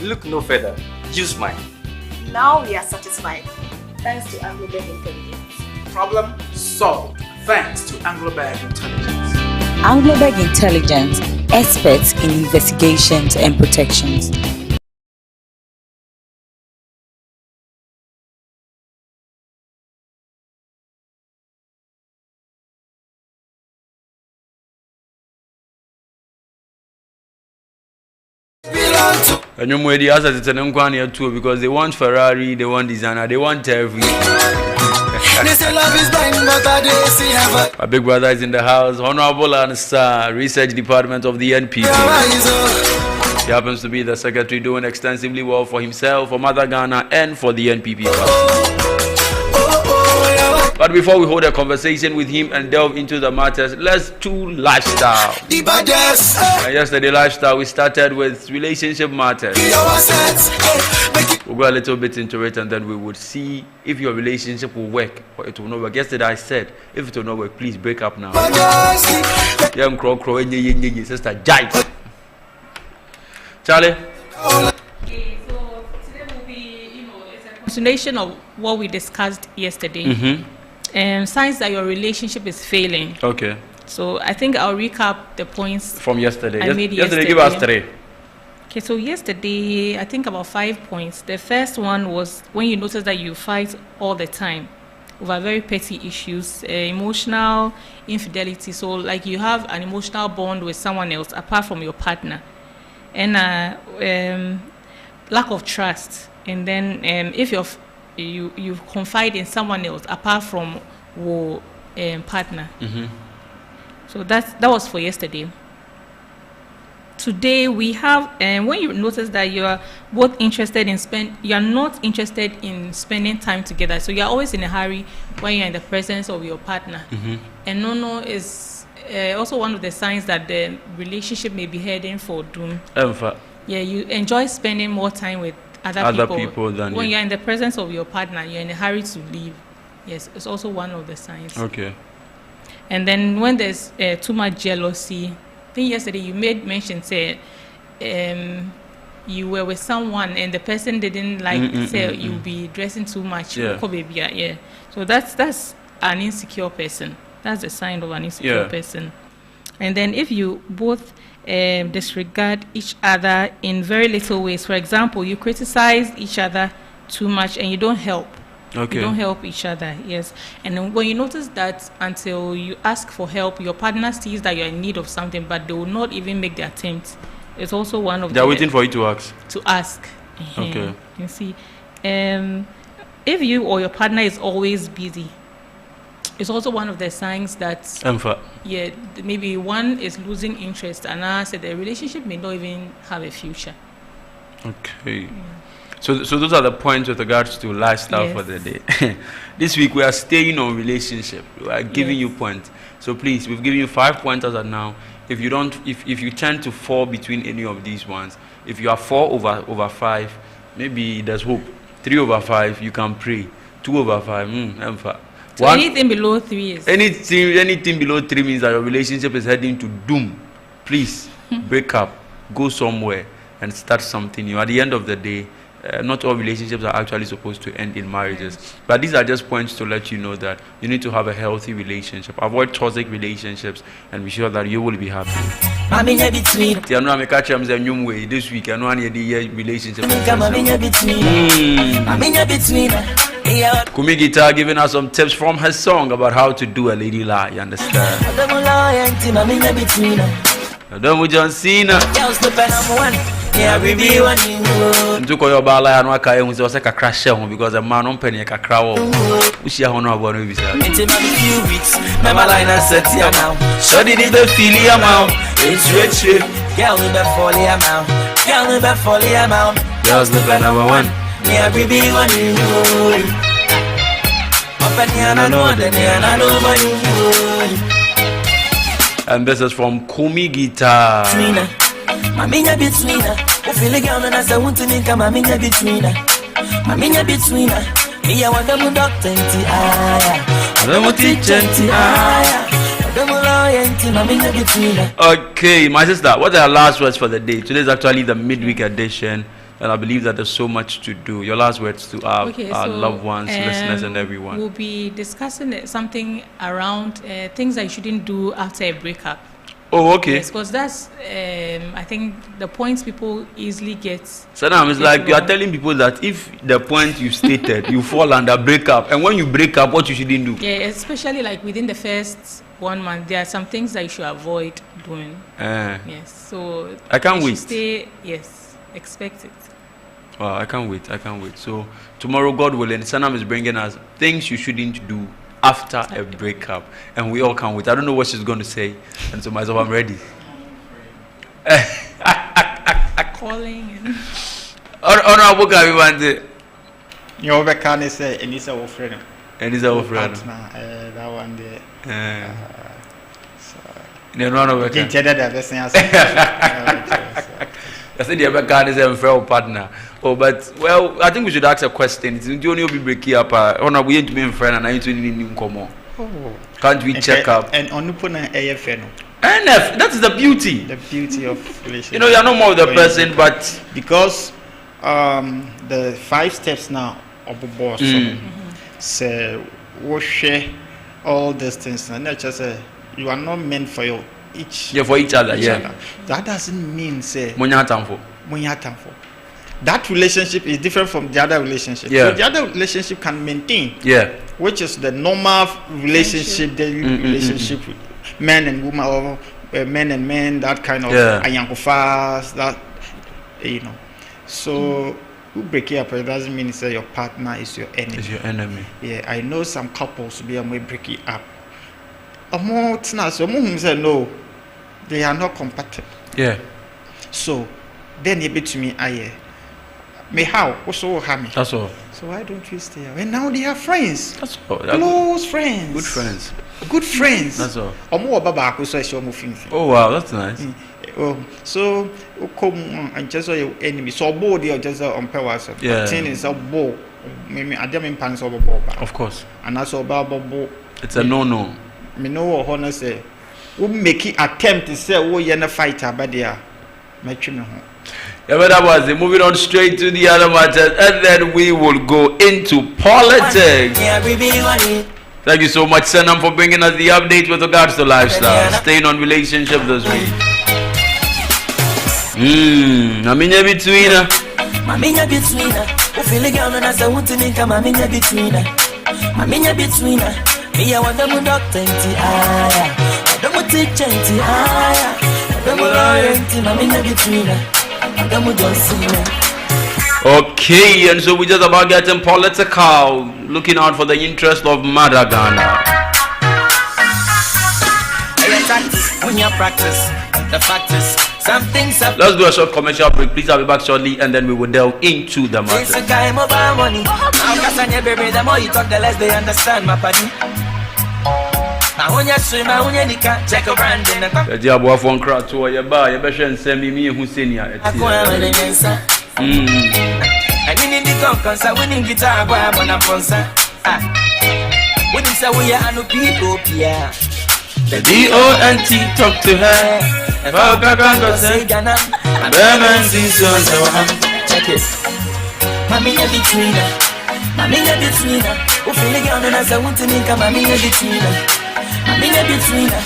Look no further. Use mine.
Now we are satisfied. Thanks to Anglo-Beg Intelligence.
Problem solved. Thanks to Anglo-Beg Intelligence.
Anglo-Beg Intelligence, experts in investigations and protections.
And you know the answer is an here too because they want Ferrari, they want designer, they want everything. My big brother is in the house, Honorable and Sir, Research Department of the NPP. He happens to be the secretary doing extensively well for himself, for Mother Ghana, and for the NPP party. But before we hold a conversation with him and delve into the matters, let's do lifestyle. And yesterday, lifestyle, we started with relationship matters. We'll go a little bit into it and then we would see if your relationship will work or it will not work. Yesterday, I said, if it will not work, please break up now. Young crow, sister, jive. Charlie?
Okay, so today will be, it's a continuation of what we discussed yesterday. Signs that your relationship is failing.
Okay.
So I think I'll recap the points
from yesterday.
Yesterday,
give us 3.
Okay, so yesterday, I think about 5 points. The first one was when you notice that you fight all the time over very petty issues, emotional infidelity. So like you have an emotional bond with someone else apart from your partner. And lack of trust. And then if you confide in someone else apart from your partner. So that was for yesterday. Today we have when you notice that you are both interested in you are not interested in spending time together. So you are always in a hurry when you are in the presence of your partner. And no is also one of the signs that the relationship may be heading for doom. Yeah, you enjoy spending more time with other people than when you are in the presence of your partner. You're in a hurry to leave. Yes, it's also one of the signs.
Okay.
And then when there's too much jealousy, I think yesterday you made mention say you were with someone and the person didn't like say you'll be dressing too much.
Yeah.
So that's an insecure person. That's a sign of an insecure person. And then if you both disregard each other in very little ways, for example, you criticize each other too much and you don't help.
Okay.
You don't help each other, yes. And then when you notice that until you ask for help, your partner sees that you're in need of something, but they will not even make the attempt. It's also one of
they're waiting for you to ask.
To ask.
Okay.
You see, if you or your partner is always busy, it's also one of the signs that maybe one is losing interest, and I said the relationship may not even have a future.
Okay. So those are the points with regards to lifestyle for the day. This week we are staying on relationship. We are giving you points. So please, we've given you 5 points as of now. If you tend to fall between any of these ones, if you are 4 over 5, maybe there's hope. 3 over 5, you can pray. 2 over 5,
so anything below 3 is
anything below 3 means that your relationship is heading to doom. Please break up, go somewhere, and start something new. At the end of the day, not all relationships are actually supposed to end in marriages, but these are just points to let you know that you need to have a healthy relationship. Avoid toxic relationships and be sure that you will be happy. This week I know I need a relationship. Kumi Guitar giving us some tips from her song about how to do a lady lie. You understand? Don't John Cena. Ntuko yo bala ya no aka ehun se o se kakra hye ho because the man on penny kakra wo ushia ho no abo no bi sa
it's in a few weeks my line has set ya now so did it feel ya now it's rich girl in the fall ya now girl in the fall ya now
girls the number one
yeah we be one you open ya no the ya no money.
And this is from Kumi Guitar.
Maminya between her, I feel like I'm as I want to make a maminya between her. Maminya between her, me I want them doctor anti I don't want teacher anti I don't want maminya between her.
Okay, my sister, what are your last words for the day? Today is actually the midweek edition, and I believe that there's so much to do. Your last words to our loved ones, listeners, and everyone.
We'll be discussing something around things that you shouldn't do after a breakup.
Oh, okay.
Yes, because that's, I think, the points people easily get.
So now it's like you are telling people that if the point you stated, you fall under breakup, and when you break up, what you shouldn't do.
Yeah, especially like within the first 1 month, there are some things that you should avoid doing. Yes, so
I can't wait.
Stay, yes. expect it.
Wow, I can't wait. So tomorrow, God willing, Sanam is bringing us things you shouldn't do after a breakup, and we all can't wait. I don't know what she's going to say, and so myself, I'm ready.
Calling and
Honorable guy, we want to.
Your can say, and it's our friend.
And it's our friend.
That one there.
No, no,
I
said the other guy is a friend partner. Oh, but well, I think we should ask a question. It's only be breaking up. Honor, we ain't to be in friend, and I need to need come on. Can't we check up?
And on AFN.
NF, that is the beauty.
The beauty of relationship.
You know, you're no more the person, but
because the 5 steps now of the boss. So we share all these things, and not just you are not meant for your each.
Yeah, for each other. Yeah.
That doesn't mean say. That relationship is different from the other relationship.
Yeah.
So the other relationship can maintain.
Yeah.
Which is the normal relationship, daily relationship, men and women, or men and men, that kind of fast, that you know. So you break it up, it doesn't mean say your partner is your enemy.
Is your enemy.
Yeah, I know some couples be able to break it up. So say no, they are not compatible.
Yeah.
So then you be to me, me how? Also harm me.
That's all.
So why don't we stay? And now they are friends.
That's all.
Close friends.
Good friends.
Good friends.
That's all.
Oh
wow, that's nice.
So come and just your enemy. So bold you just on power.
Yeah.
Is a ball. Maybe I don't pants over ball.
Of course.
And that's all about ball.
It's a no.
Me know what honor say. We make it attempt to say oh you're a fighter, but they are make me home.
Yeah, but that was it. Moving on straight to the other matters, and then we will go into politics. Thank you so much, Sanam, for bringing us the update with regards to lifestyle. Staying on relationships this week. Maminya between her.
Maminya between her. Who feel the girl and I say, "What to make a maminya between her? Maminya between her. Me, I want them with doctor, I don't want teacher, I don't want lawyer, maminya between her. I don't want John
Okay, and so we just about getting political, looking out for the interest of Madagana.
When you practice, the fact is, some things have.
Let's do a short commercial break. Please, I'll be back shortly, and then we will delve into the matter.
It's a guy mobile money. Now, baby, the more you talk, the less they understand, my buddy. Now, when you swim, when you can't check a brand in the
job of one crowd to your bar, you better send me who's senior.
I mean, in the conference, I winning guitar, boy, I'm on a concert. When you say we are no people, yeah.
The DONT talk to her. If I can't say Ghana, I'm
check it. Maminya between her. Maminya between her. Who feel the girl and I say, "Want to make a maminya between her? Maminya between her.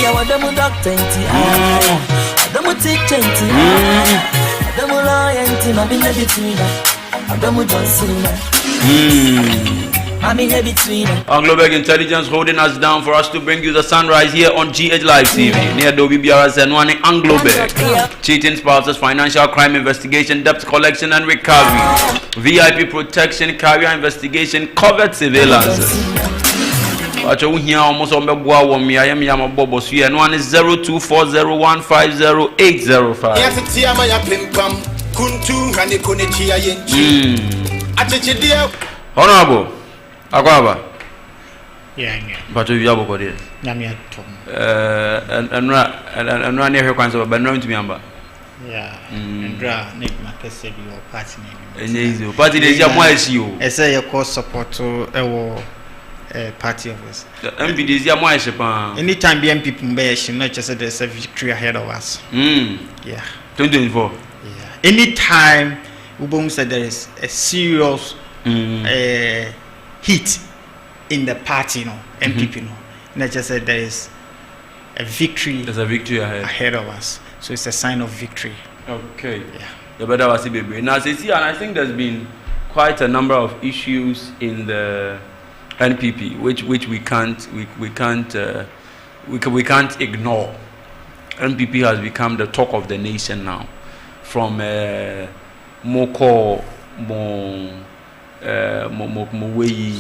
Yeah, what them doctor, I don't want teacher, I don't want lawyer, maminya between her. I don't want John Cena. Maminya between her.
On Ghlife Intelligence holding us down for us to bring you the sunrise here on GH Live TV. Near Dobby BRS and one on Ghlife. Cheating spouses, financial crime investigation, debt collection and recovery, VIP protection, career investigation, covert surveillance. Watch over here almost on the board. I am Yama Bobo Sui and one is 0240150805.
Yes, it's Yamaya Pimpam, Kuntu, and the Kunichia Yen.
Honorable. Akwaba.
Yeah.
But you have got it. And run here quite so, but not to me, Amber.
Yeah. And draw, Nick Marcus, your party
name. Party is your wife, you.
I say your course support to a party office.
MPD is your wife.
Anytime BM people may, she not just there's a victory ahead of us. Yeah.
2024.
Yeah. Anytime Ubung said there is a serious heat in the party, NPP, not just said there is a victory.
There's a victory
ahead of us, so it's a sign of victory.
Okay.
Yeah.
The better was baby. Now, and I think there's been quite a number of issues in the NPP, which we can't ignore. NPP has become the talk of the nation now. from Moko way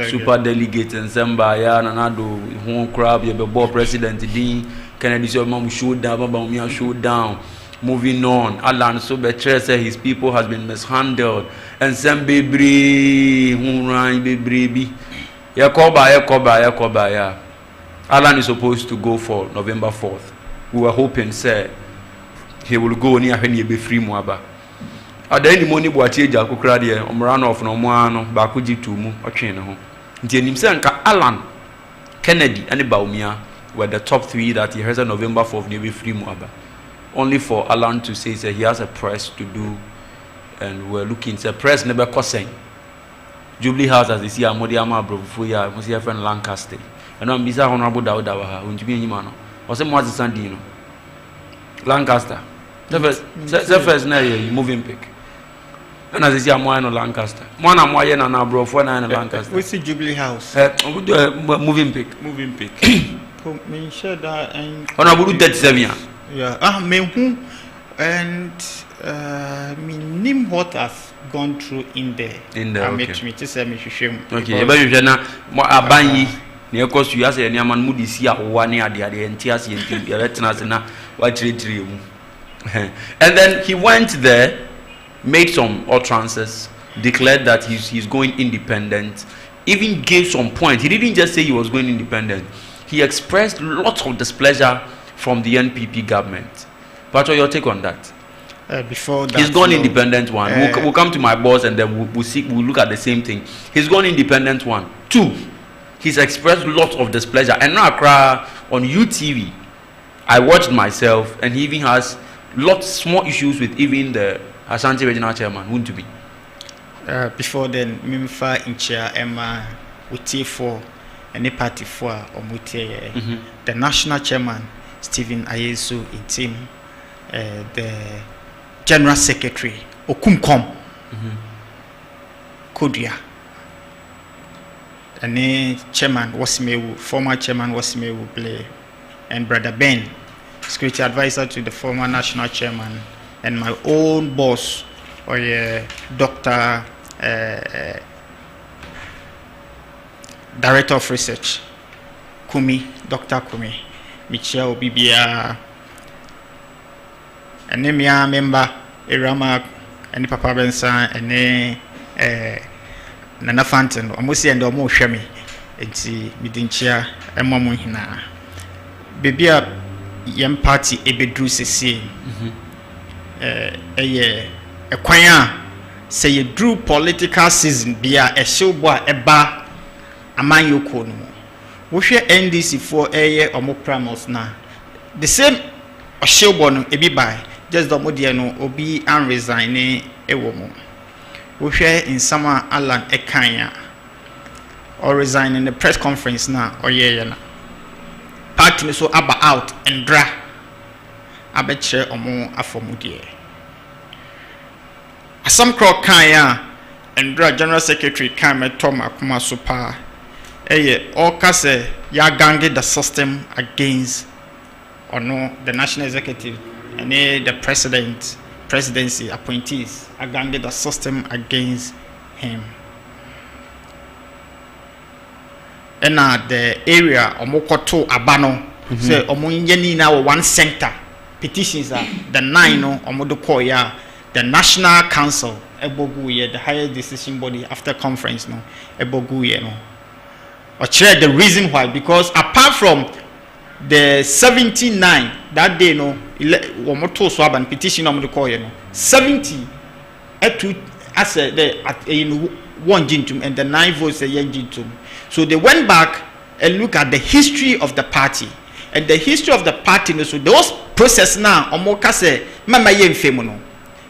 super delegate and Zamba ya nanado who crab you be president Dean Kennedy so mom show down moving on Alan so betre say his people has been mishandled and some baby who ran baby yakoba ya Alan is supposed to go for November 4th. We were hoping say he will go near when he be free moaba. At the end money boatie jako krade omrano of no moano ba ko gitu mu otwe ne ho nti enim se nka Alan Kennedy and Baumia were the top 3 that he has on November 4th ne be free moaba. Only for Alan to say he has a press to do and we're looking to press never cosen Jubilee House as they see amodi ama brofo ya mo see friend Lancaster and I'm bisa honorable Dauda wa ha ontumi anyima no o se mo azisandi no Lancaster the first na moving pick. And as you are in Lancaster, one am why na brofo na in Lancaster.
We see Jubilee House.
Moving pick.
Me share that and.
On a blue 37.
Yeah. Me who and me name what has gone through in there. Okay. Me to say me shame.
Okay. But you na mo abanyi. Na ekosu ya say na man mudi si a wa ne ade entias yenti. Ya betena se na wa tire mu. And then he went there, made some utterances, declared that he's going independent, even gave some point. He didn't just say he was going independent. He expressed lots of displeasure from the NPP government. But your take on that?
Before that,
he's gone independent one. We'll come to my boss and then we'll look at the same thing. He's gone independent one. 2, he's expressed lots of displeasure. And now Accra on UTV, I watched myself, and he even has lots small issues with even the Ashanti regional chairman. Wouldn't to be
before then Mimfa in chair Emma Uti for any party for or Mutie the national chairman Stephen Ayesu in team the general secretary Okumkom Kodia and then chairman Wasimewu, former chairman Wasimewu play, and brother Ben, security advisor to the former national chairman, and my own boss, or Dr. Director of Research, Dr. Kumi, Michelle Bibia, and then my member, Irama, and Papa Benson, and then Nana Fanton, almost the end of more shami, and see Midinchia, and Mamuhina. Bibia. Yam party ebedru sese a kwanya say you drew political season bia a show boy eba aman yoko no wo hwe NDC for omo pramos na the same a show boy no ebi by just the modie no obi an resign ewo mo wo hwe in summer Alan ekanya or resign in the press conference na na party so aba out and dra abeche omo afomudie asam kro kan ya and dra general secretary kan metom akoma so pa all kase ya gange the system against or no the national executive and the presidency appointees gange the system against him. And the area omokoto abano say omunye na one center petitions are the 9 no omodo ya the National Council ebogu ye the highest decision body after conference no ebogu ye no or share the reason why, because apart from the 79 that day no omoto so aban petition omodo ye no 70 as the one jintum and the 9 votes a yen jintum. So they went back and look at the history of the party. And the history of the party, so those process now, omokase mama yen femono.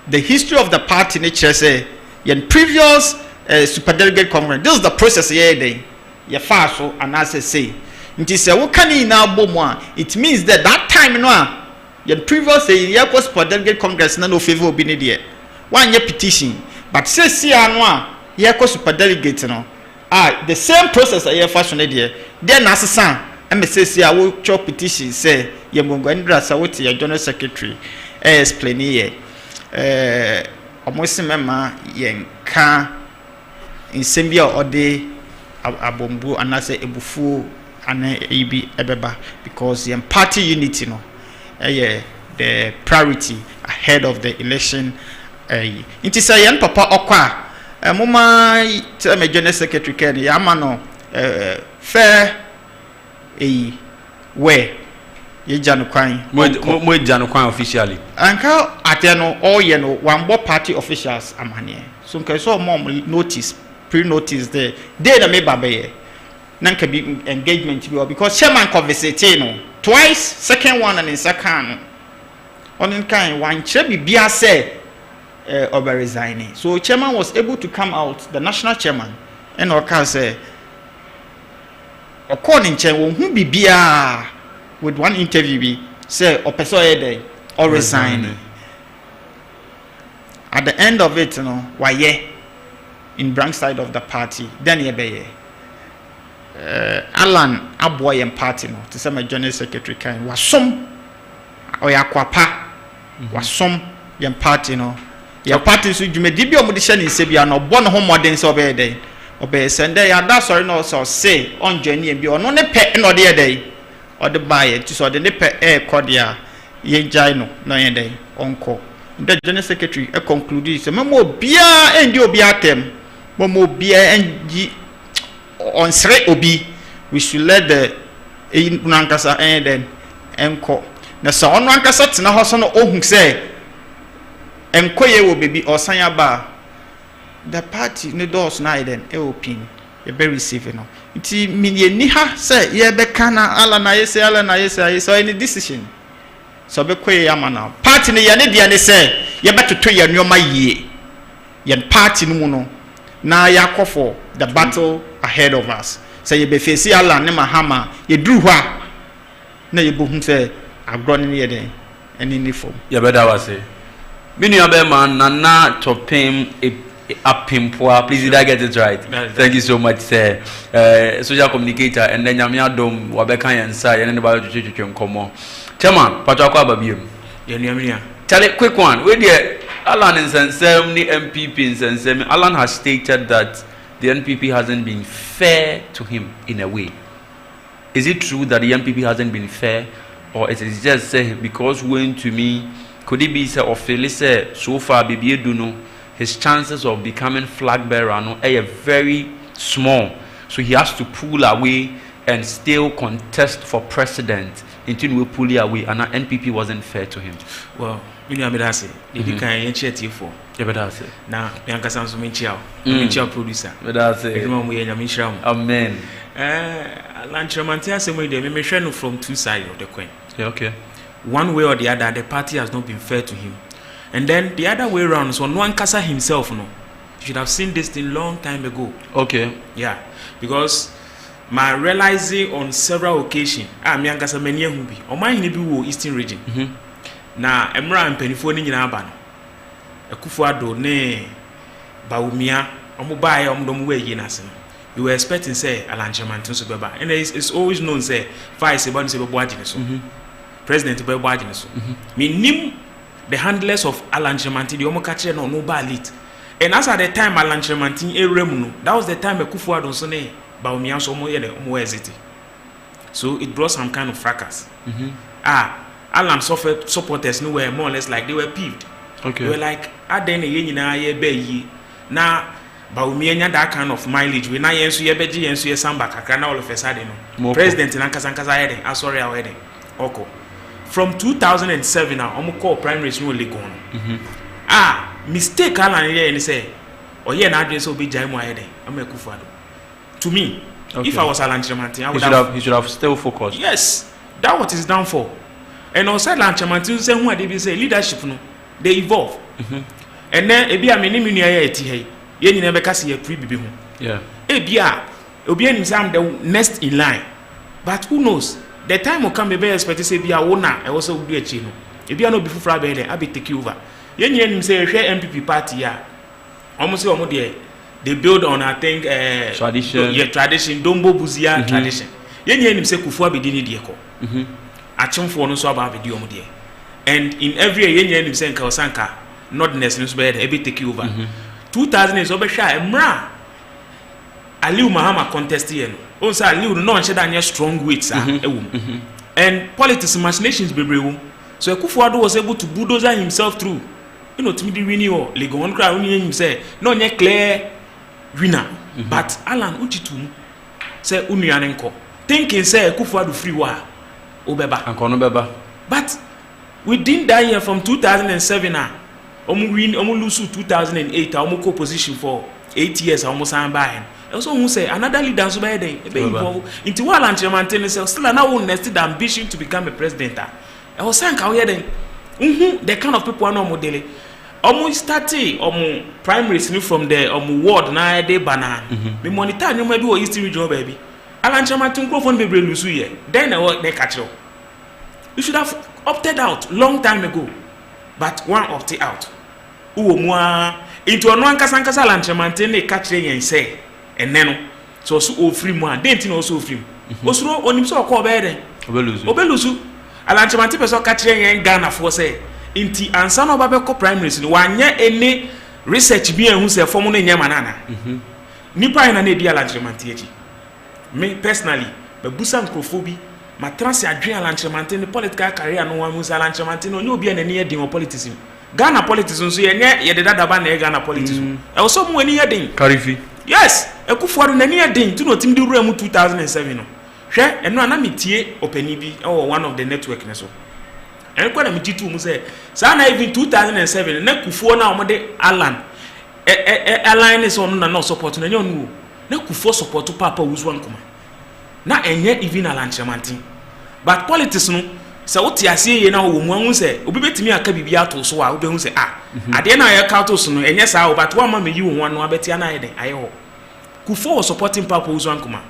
The history of the party nature say yen previous superdelegate conference. This is the process here day. Ya faso and as say. Nti say wo kan na bomo it means that time no yen previous year superdelegate congress na no favor obi ne de. One year petition. But say see anwa year superdelegate no. The same process I have fashion there. Then assassin, MSC, I will chop petition, say, Yamunga Ndra Sawati, your general secretary, explain here. almost mema yenka insembia ode abombu anase ebufu ana ebi ebeba because yen party unity no the priority ahead of the election it is a yen papa okwa moma tell me general secretary kedi amano fair where ye janu kwan
mo janu kwan officially
anka ateno all ye no one party officials amane so nka so mom notice pre-notice there they na me babaye nanka be engagement be because chairman conversate no twice second one and in second on kind one che bia say over resigning so chairman was able to come out the national chairman and oka say according to who bia with one interview be say opeso ede or resign at the end of it why in branch side of the party then ye Alan aboy and party no to say my general secretary kind was some or yakwapa was some yan party no your party so you may be omo de share sebia no born home modern so be dey obey send dey ada sorry no so say on journey bi ono ne pe no dey dey or the buy to so the ne pe cordia ye jai no no ye dey onko the general secretary conclude say memo bia endi obi atem memo bia enji on sre obi we should let the nankasa then enko na so ono ankasa tena ho so no ohun say enkoye wo baby osanya ba the party ne doors na then e open e be receive no nti minye ni ha say ye be kana ala na yese so any decision so be koye amana party ne ye ne dia ne say ye betoto ye nyoma yie ye party no mu no na yakofo the battle ahead of us say ye be face ala ne mahama ye duru hwa na ye bohun say agro ne ye den any ni form
ye better was say Minu man nana topim apimpoa. Please did I get it right? Thank you so much, sir. Social communicator and then Yamia Dom Wabeka and Sai and about to come on. Chairman, Pataka Babium. Tell it quick one. With the Alan and Sansem, NPP'S and Sem, Alan has stated that the NPP hasn't been fair to him in a way. Is it true that the NPP hasn't been fair, or is it just say because when to me? Could it be say or say so far Bibi Duno his chances of becoming flag bearer no are very small, so he has to pull away and still contest for president until we pull away, and our NPP wasn't fair to him.
Well, you know what I say. If you can initiative for, now Bianca Samson Minchao producer.
Amen.
Lanchamantia same way they may share from two sides of the coin.
Yeah, okay.
One way or the other, the party has not been fair to him. And then the other way around, so no one Kasa himself, no. You should have seen this thing long time ago.
Okay.
Yeah. Because my realizing on several occasions, I'm young as a many who be. Or my in Eastern region. Now, Emra and Penifoni in Aban. A Kufuado, ne, Baumia, Omubai, Omdomwe Yinasen. You were expecting, say, Alan Chamanton Subaba. And it's always known, say, Vice about Sebabwajin. President Bebajin so. Me the handlers of Alan Chemanti, the Omokache no balit. And as at the time Alan Chemanti Eremuno, that was the time a Kufuor don't say Baumian so moyezity. So it brought some kind of fracas. Alan suffered supporters no were more or less like they were peeved.
Okay.
They were like, then ye now Baumian that kind of mileage. We now yensu ye beji yensu ye samba kakana all of a sudden. President in Ankasankaza sorry our wedding. Oko. From 2007 now, I'm call primaries no legon. Mistake Alan here and say, oh yeah, now this will be Jaimo Ede. I'm a Kufado. To me, if I was Alan Chamanti, I would
he should have still focused.
Yes, that what is done for. And also Alan Chamanti say what they say leadership no, they evolve. And then ebi a many eti hey, ye never kasi ye pre bibi.
Yeah.
Obi an the next in line. But who knows? The time will come be expect to say be a owner, I also do a chino. If you are not before Friday, I'll be take over. Yen say share NPP party ya. Almost they build on I think
tradition.
Yeah, tradition, Dombo Buzia tradition. Yen say Kufua be dini dieko. Achum for no so about video mudie. And in every year yen say Kausanka, nordness no so be there e be take over 2000 so be sha emra Aliu Mahama contest here no on say Aliu no on sheda strong weights and politics machinations be brew so Akufo-Addo was able to bulldoze himself through you know to me the winning or Lego one crowd only him say no nye clear winner but Alan Uchitum say unuanenko thinking say Akufo-Addo free wa obeba
anko no beba
but within that year from 2007 omu lose 2008 omu co position for 8 years almost am by also who say another leader so by then into while and maintain still now nested ambition to become a president I was saying how then the kind of people no model omu started primaries from the ward na dey banana me monitor no maybe o eastern region baby Alan Chamantin microphone be lose here then they catch you. You should have opted out long time ago but one opted out uwo into ono ankasa Alan Chamantin e catch yen say eneno so free mo and then also free osuro onim so ko be den obeluzu Alan Chamantin person catch yen Ghana for say inti ansa no babeko primaries no wanya any research bi ehun say form no nyama nana nipa ina na di Alan Chamantin eji me personally babusa nkrofobi matrasi adwen Alan Chamantin political career no wan musa Alan Chamantin no obi na ne din politics Ghana politics so ye de dadaba na Ghana politics e so mu ani ye din
Karifi
yes Akufo-Addo na ne din tu no tim di rura mu 2007 no hwe eno ana metie opani bi one of the network ne so and kwa na metitu mu say sa na even 2007 na Akufo na omode Alan align is on na support na nyonu na Akufo support papa Wuzu Nkuma na enye even Alan Chamantin but politics no so what you see na wo mu hu say obi betimi aka bibia to so a obi hu say ade na ya ka to so no enye sa but one man me yi wo no abeti na yede aye ho Akufo was supporting papa Wuzu Nkuma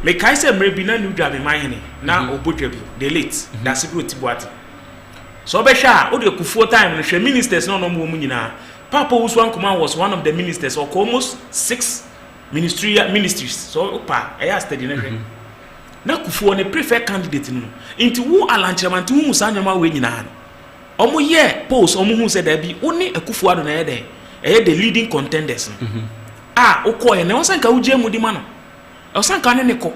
me kai say mrebi na new dwa me man na obodwa bi the late da security boati so be sha o de Akufo time no hwe ministers no mo mu nyina papa Wuzu Nkuma was one of the ministers of almost 6 ministries so pa I study na hwe na Akufo ne preferred candidate no into wo Alan Chamantin hu sanyama we nyina omo ye post omo hu se da bi oni Akufo-Addo na ye the leading contenders okoye na osanka uje mu di ma no osanka ne ko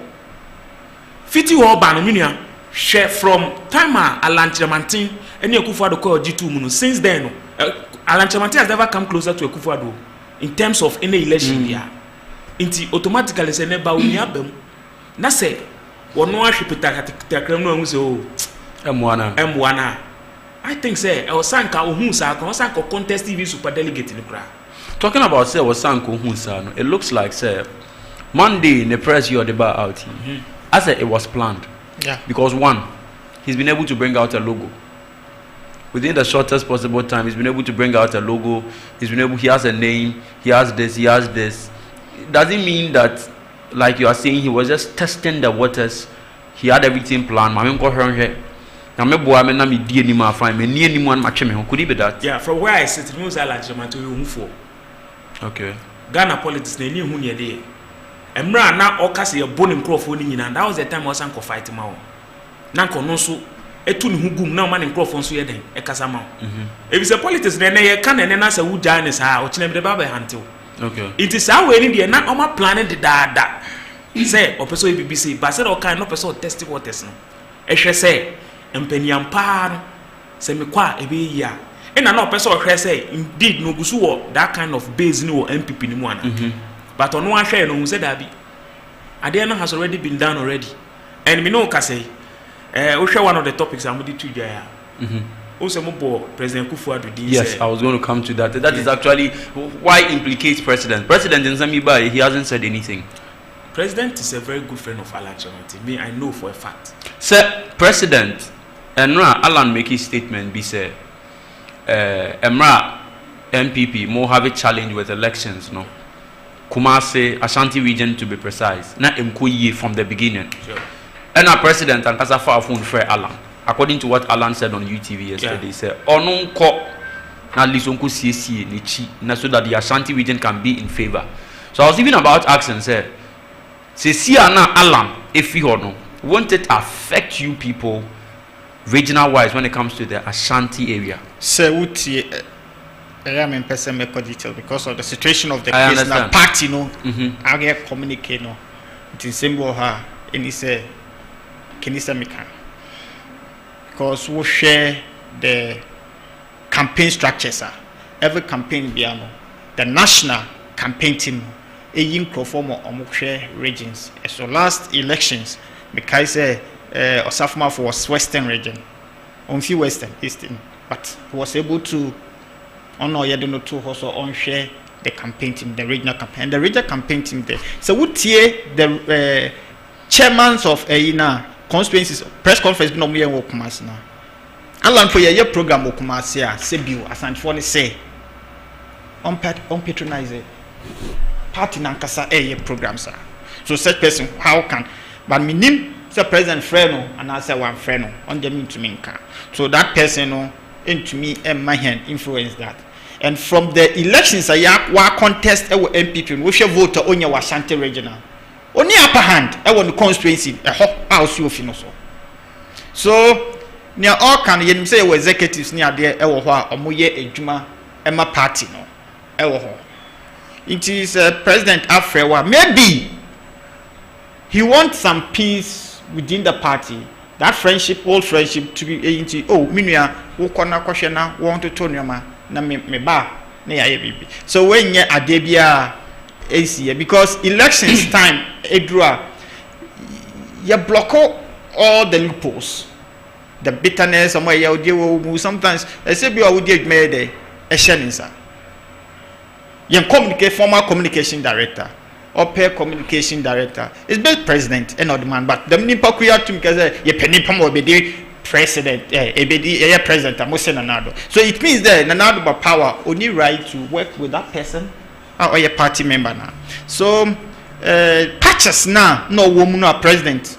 fiti wo ba no menua share from time Alan Chamantin eni Akufo-Addo ko G2 mu no since then no Alan Chamantin has never come closer to Akufo-Addo in terms of any election here inti automatically se ne ba oni abam na se wono ahwepita takram no hu se M1 I think say osanka ohun sa kan osanka contest TV super delegate ni kra
talking about say osanka ohun sa no it looks like say Monday the press you deba out I said it was planned because one he's been able to bring out a logo within the shortest possible time. He's been able to bring out a logo, he has a name, he has this doesn't mean that like you are saying he was just testing the waters. He had everything planned. Could it be that?
Yeah, from where I sit, news Alan Chamantin for.
Okay.
Ghana politics na ni hu ne dey. Emra na okase ye boni microphone ni na that was the time was anko fight ma wo. Na nko no so etu ni hu gum na ma ne microphone so ye den e kasa ma wo. If it's a politics na ye kan ne na sa wu jan sa o chine be ba ba hantew.
Okay.
It is how we need na o ma planning the dada. Say o person BBC but say o kan no person test waters no. E hwe say empaniam pa no se me kwa e be ya. And na person hwe say indeed no gusu wo that kind of base ni wo NPP ni mu ana. But on one share no who said that be Adena has already been done already. And me know ka say we share one of the topics I'm with you there. Also President Akufo-Addo.
Yes, I was going to come to that. That is actually why implicates President. President in Zambia, he hasn't said anything.
President is a very good friend of Alan Chamantin. Me, I know for a fact.
Sir, President, Emra Alan make his statement be say Emra NPP more have a challenge with elections, no? Kumasi, Ashanti region to be precise. Na Mkoye from the beginning.
Sure.
And our president and Kasafa phone for Alan. According to what Alan said on UTV yesterday, he said, "Onon ko na lisonko CC ni chi na so that the Ashanti region can be in favor." So I was even about asking, say na Alan if you no, won't it affect you people regional wise when it comes to the Ashanti area?
Say uti I am in person medical detail because of the situation of the
I
case.
understand.
Now, party, I get communicate, It is symbol her, and he say, can you say me can? Because we share the campaign structures. Every campaign, the national campaign team, a perform on regions. So last elections, because Osafma was Western region, on few Western, Eastern, but was able to also share the campaign team, the regional campaign, and the regional campaign team there. So we tie the chairmen of constituencies press conference no me work mass now. Alan for your program work mass here, Sebiu, as I say, on patronize party nankasa programs. So such person how can, but me name the president Freno and I say one Freno on the mean to me. So that person into me and my hand influence that. And from the elections, I wa contest our NPP, we shall vote on your Ashanti regional. Only upper hand, I want the constituency, a house you feel so. Near all can you say executives near there, or Moye Ejuma, Emma party no. It is President Afrewa. Maybe he wants some peace within the party. That friendship, old friendship, to be into Minia, Wokona Koshena, want to turn your man. Na me ba na ya bibi so when ye adebia AC because elections time edura you block all the loopholes, the bitterness somewhere you sometimes I say be would dey made a sheninsa you communicate former communication director or pair communication director is best president and not the man but the nipa kuya to because you penny pam obedi president president Nanado. So it means that Nanado by power only right to work with that person or a party member now. So patches now no woman no president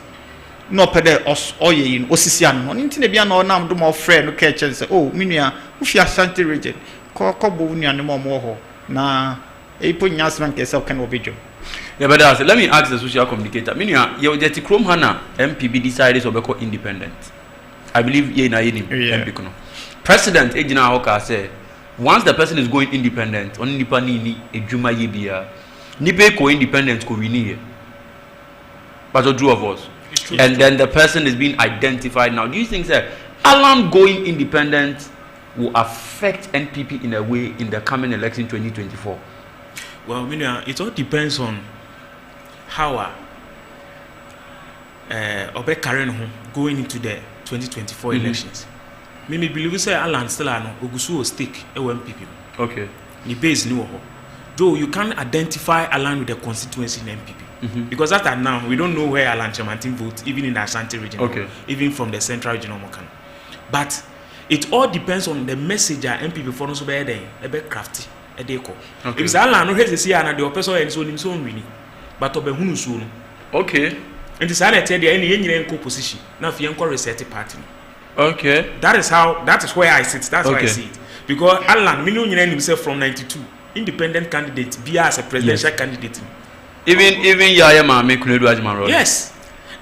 no pede us or ye in Osisian on internet no nam do more friend no catch and say oh minia if you Ashanti region ko bunia no more na e put nyasman kesa can obijo.
Yeah, but let me ask the social communicator. Minia you get Chrome Hana MPB decided to become independent. I believe ye na yedim MPB. President Ejina Hoka said once the person is going independent, on nipa ni ejuma ye bia. Nipe ko independent ko wini. But the two of us. And then the person is being identified now. Do you think that Alan going independent will affect NPP in a way in the coming election 2024?
Well, Minia, it all depends on how Obe Karen going into the 2024 elections. Me believe say Alan still no ogusu stake e MPP.
Okay.
Ni base ni wo. Though you can identify Alan with the constituency in MPP. Because after now we don't know where Alan Chamantin votes even in the Ashanti region.
Okay.
Even from the central region of Mokan. But it all depends on the message that MPP for no so be there e be crafty e dey ko. If say Alan no he say na the person en so nim so wini. But obe hunu so no.
Okay.
And the Senate said any yenko position. Now if you reset party.
Okay.
That is where I sit. That's why I see it. Because Alan Minu himself from 92, independent candidate, be as a presidential candidate.
Even Yaya Mame Kunedu Ajman.
Yes.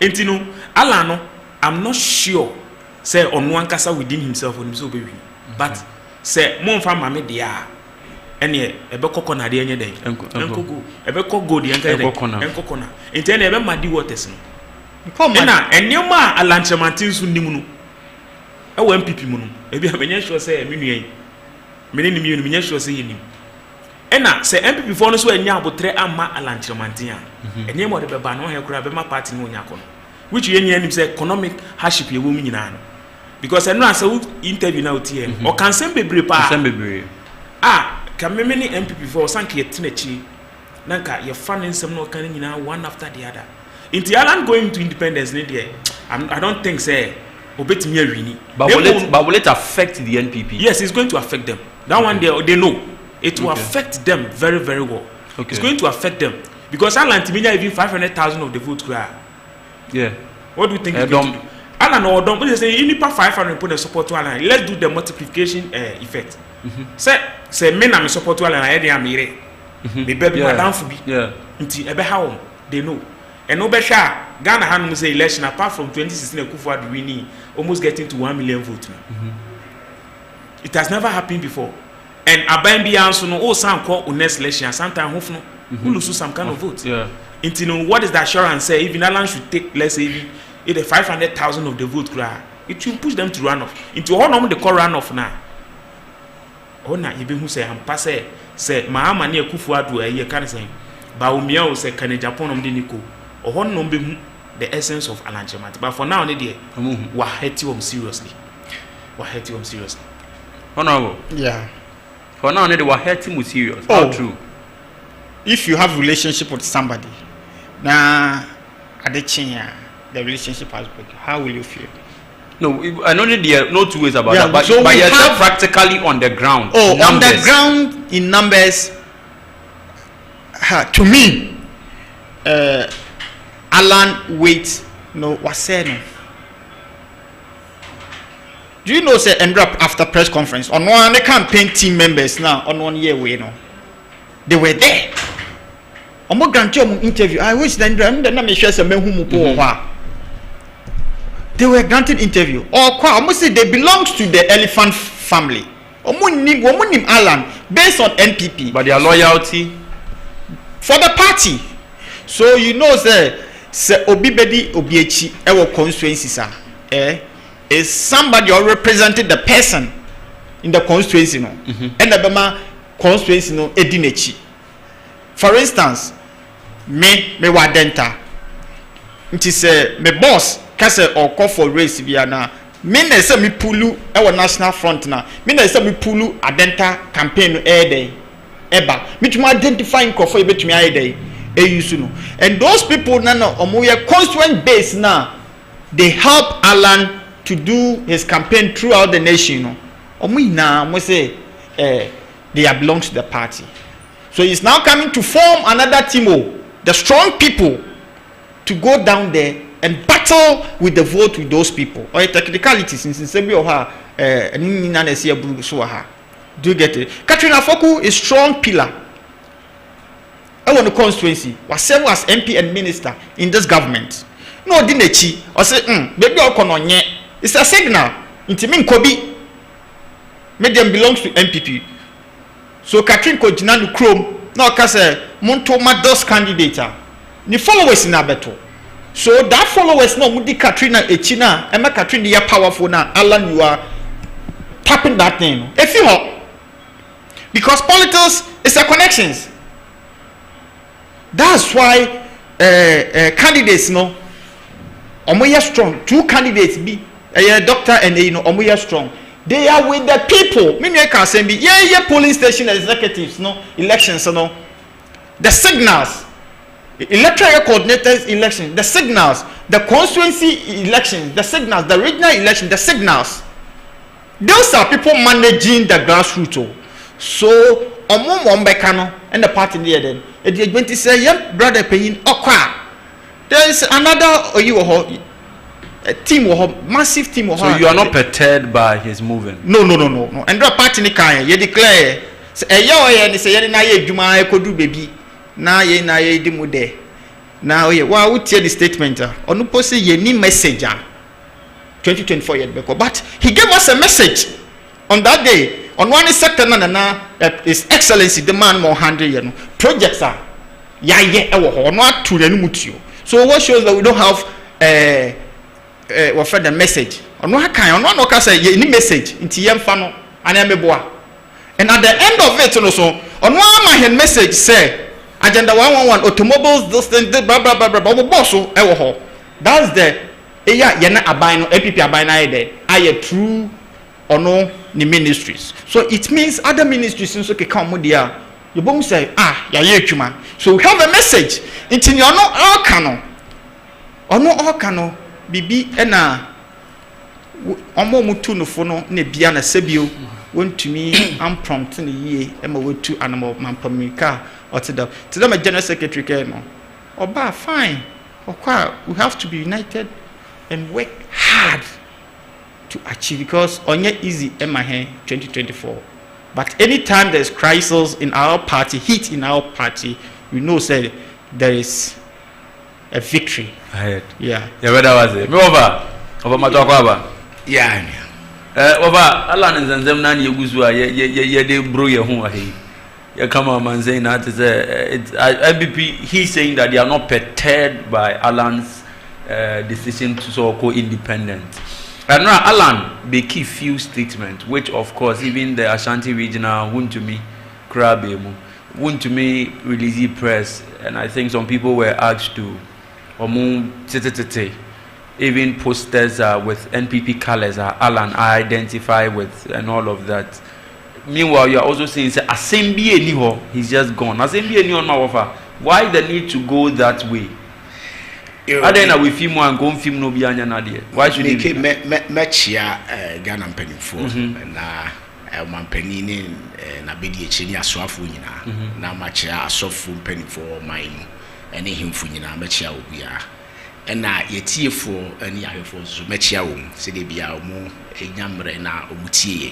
And you know, Alan, I'm not sure say on one kasa within himself on himself baby. But say mon fam mame dia. Ene ebe kokona de enye den. Enkogo. Ebe kogo de enka den. Enkokona. Enti ene ebe madi waters no. Na enyema alanchamantin su nimu no. E wo MPP mu no. Ebi amenye sure say me nuan. Me ne nimi menye sure say yenim. Ena say MPP for no so enya abotre amma alanchamantin a. Enyema de beba no he kura be ma party no nya kono. Which you nim say economic hardship ye wo mu nyina no. Because eno asa interview na otie. O kan sem bebre pa.
Sem bebre.
Can many MPP for Sanki Tinechi Nanka, your fun and some no can one after the other. Into Alan going to independence, I don't think say obey me really. But
will it affect the NPP?
Yes, it's going to affect them. That one they know. It will affect them very, very well. Okay. It's going to affect them. Because Alan Timina even 500,000 of the vote cry.
Yeah.
What do you think? Alan or don't say you need 500 put the support to Alan. Let's do the multiplication effect. Say men am support to Alan I dey amire. Me baby madam for be.
Yeah.
Nti ebe how they know. And no be sure Ghana han say election apart from 2016 Akufo-Addo winning almost getting to 1 million votes now. It has never happened before. and aban bi anso no o san ko next election sometimes hof no who lose some kind of vote. Into know what is the assurance say even Alan should take let's say even 500,000 of the vote cry, it will push them to run off. Into all normal the call run off now. Oh na even who say am pass say Mahama ne Akufo-Addo a ye kan say ba umia o say kan Japan om de niko oh no be the essence of Alan Kyerematen. But for now ne dey wa hurt you seriously. Wa hurt you seriously.
Honorable.
Yeah.
For now ne dey wa hurt you serious. How true?
If you have relationship with somebody, now the relationship has broken. How will you feel?
No, I know there are no two ways about that. But,
so
but you're practically on the ground.
Oh, on the ground in numbers. To me, Alan Wait was saying. Do you know say end up after press conference on one the campaign team members now on 1 year way no? They were there. Omo grantio interview. I wish then na me share some who mu they were granted interview. Or almost say they belongs to the elephant family. Omo nim Alan based on NPP.
But their loyalty
for the party. So you know say Obibedi Obiechi ewo constituency is somebody or represented the person in the constituency no. And the Bama constituency no edinechi. For instance, me wadenta. It is me boss kase or call for race via na. Me na say me pulu e national front na. Me na say me pulu adenta campaign day. Eba. Me to identify nkofo e betumi ayede e use no. And those people na no omo ye constituent base na they help Alan to do his campaign throughout the nation no. Omo ina mo say they belong to the party. So he's now coming to form another team, the strong people, to go down there and battle with the vote with those people. Or technicalities, since do you get it? Katrina Foku is strong pillar. I want the constituency was served as MP and minister in this government. No dinechi or say baby okononye. It's a signal. Intimin Kobi. Medium belongs to NPP. So Catherine Kojina Chrome no kase monto mados candidate ni followers na beto. So that followers no mudi Katrina echina e ma Katrina ya powerful na Alan you are tapping that thing. If you hope because politics is a connections. That's why candidates no omoya strong. Two candidates be a doctor and you know omoya strong. They are with the people. Mimi can say be polling station executives no elections no. The signals, electoral coordinators election, the signals, the constituency election, the signals, the regional election, the signals. Those are people managing the grassroots. So omo and the party there then. It is going to say yeah brother paying okwa. There is another a team massive team.
So you are not perturbed by his moving?
No. And the party ni kan ye declare say ye say na ye adwuma ekodu baby na ye di mu de na ye wa utie the statement onu post ye ni message 2024 yet beko but he gave us a message on that day on one sector na his excellency the man more 100 you know projects are ye ewo ho no atu na mutio. So what shows that we don't have what for the message on what kind on no can say any message into yemfa no anameboa. And at the end of it also on one my message say agenda 111 automobiles this thing blah blah blah blah boss so ewo ho. That's the ye na aban no NPP aban na there aye true or no ni ministries. So it means other ministries nso ke come there you both say ye adwuma. So we have a message into you no all cano or no all cano bibi ena omo mutu no fo no na bia na sebio wontumi am prompt na yie e ma wetu animal mampamika otida to them general secretary care no oba fine okwa we have to be united and work hard to achieve because onye easy ema 2024 but anytime there's crisis in our party heat in our party we know say there is a victory.
Ahead.
Yeah.
Yeah, where was it? Me over my talk about.
Yeah.
Over Alan and Zemnan Yuguzua, ye de bro your home. You come on and saying that is NPP. He's saying that they are not perturbed by Alan's decision to so-called independent. And now Alan make a few statements, which of course even the Ashanti regional wouldn't to me crabemu, wouldn't to me release press, and I think some people were asked to even posters with NPP colors Alan identify with and all of that. Meanwhile, you are also saying say assembly anyhow, he's just gone. Assembly anyhow my offer. Why the need to go that way? I don't we film one go film no be anya na there. Why should he
mechia Ghana mpanimfo na mampanin na bedi echini asofo nyina na machia asofo mpanimfo man ene himfo nyina mechia obia na yetiefo ene ahefo so mechia wo se de bia omo enyamre na omutie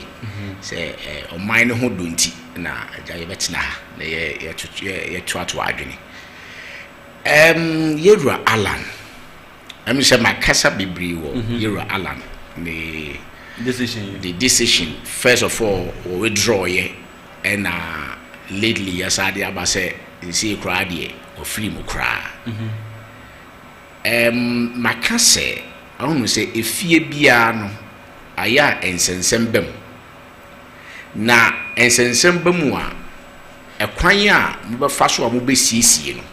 se oman ne ho donti na agya yebetina na ye tuato adwene Yera Alan. I'm say my casa bibri wo Yera Alan the decision first of all we withdraw ye and lately yes I dey about say you see cry there or free mo cry. My casa I want to say efie bia no aya ensensembem na ensensembem a ekwan a mo be fa so a mo be siesie no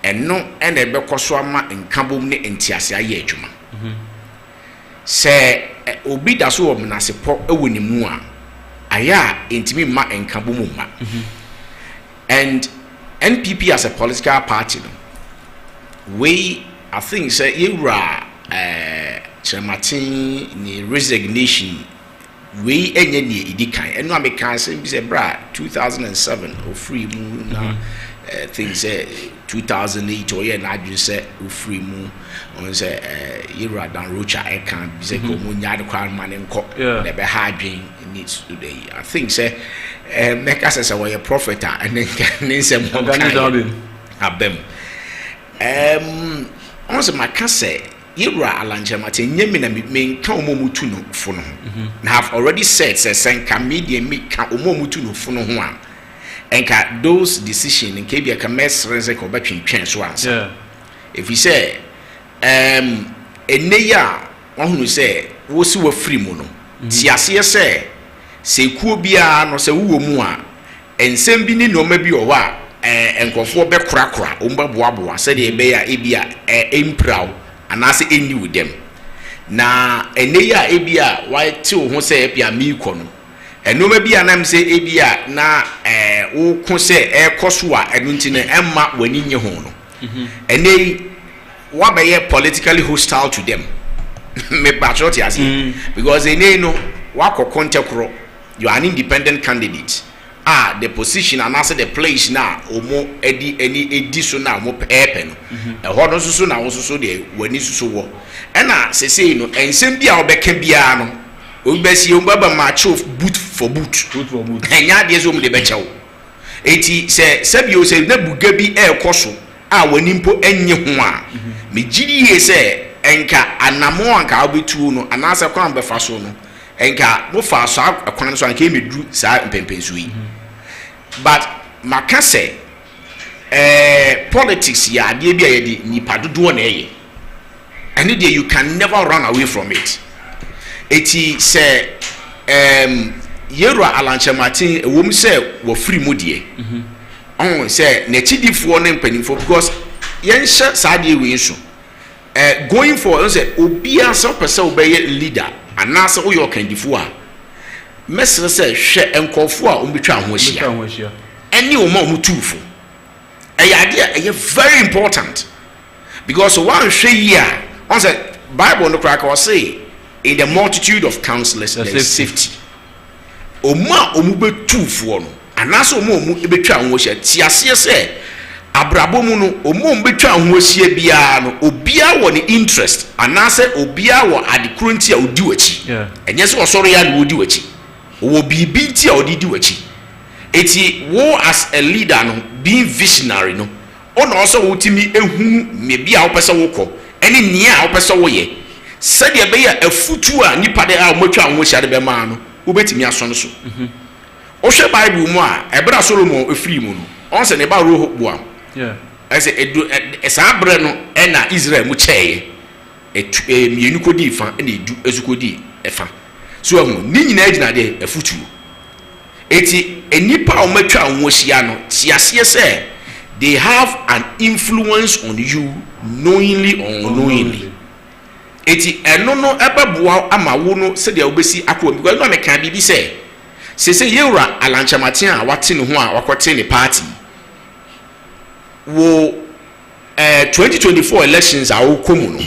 eno ene be koso ama nkabom ne entiase aye adwuma se obi da so omnasepo ewoni mu a aya entimi ma nkabom ma and NPP as a political party no we I think say Yera Chematin ni resignation we enye ni idikan eno ameka say be say bra 2007 or free mu na things 2008 or yeah na you say free mu on say Yera dan rocha I can be say ko mu nya de kwan man nko na be ha adwen needs today I think say make us say we prophet and then say mo abem on say maka say Yera alanjamate nyemi na me nka omomutu no fo no na have already said say senka media me ka omomutu no fo no ho a enka those decision in kebia ka mesrense ko batwentwen so answer if we say eneya ohunu say wo si wa free mu no ti ase say se kuo bia no se wo mu a ensem bi ni no ma bi o wa enkofo be korakora o mba boaboa se de be ya ebia empraw anase eni with them na eneya ebia why ti wo ho say ebia mi ko no enoma bia nam say ebia na wo ko say ekoso a enu ntine emma wani nye ho no enei wa be ye politically hostile to them me patriot as because enei no wa kokonte kro you are an independent candidate the position and also the place now omo edi so na omo pepe no ho no so na wo so de wani so wo na sesei no ensem bia obeka bia no obesi ombaba match of boot for boot enya de so mo de becha wo eti se bio se na buga bi ekoso wani mpo enye ho a me giri ye se enka anamo anka obetu no anase kwan befa so no enka mo fa so akwan so anka emedu sa mpempensu yi but makase politics ya de bia ye di nipa dodo na eye and there you can never run away from it eti say Yera alanchematin ewom say wo free mu de on say na chidifo na mpanimfo because yen hye saade we so going for say obia so person obey leader anase wo yo kandifo a mesre say hwe enkofo a ombetwa ho ahia eni o ma o mutufo eye very important because one hwe yi a on say Bible no crack or say in the multitude of counselors there is safety oma omubetufo no anase omo betwa ho ahia tiase say abrabomu no omo betwa ho ahia bia no obia wo ne interest anase obia wo adekronti a odi wachi enye se osoro ya na odi wachi wo bibi nti a odi wachi eti wo as a leader no being visionary no ono also wotimi ehu me bia wo pese wo kọ eni nia wo pese wo ye said ye be a futu a nipa de a motwa ho hia de be ma no wobetimi aso no so o hwe bible mu a ebra solomon efiri mu no on se ne ba ro boam ese edu esa abre no e na Israel mu cheye mienu kodi fa na edu ezukodi efa so ahu ni nyina agina de afutu eti enipa o matwa ho hia no tiase se they have an influence on you knowingly or unknowingly eti eno no ebeboa ama wo no se de obesi akọ because no meka bibi se yewra alanchamate a wate ne ho a wakote ne party wo 2024 elections are all common.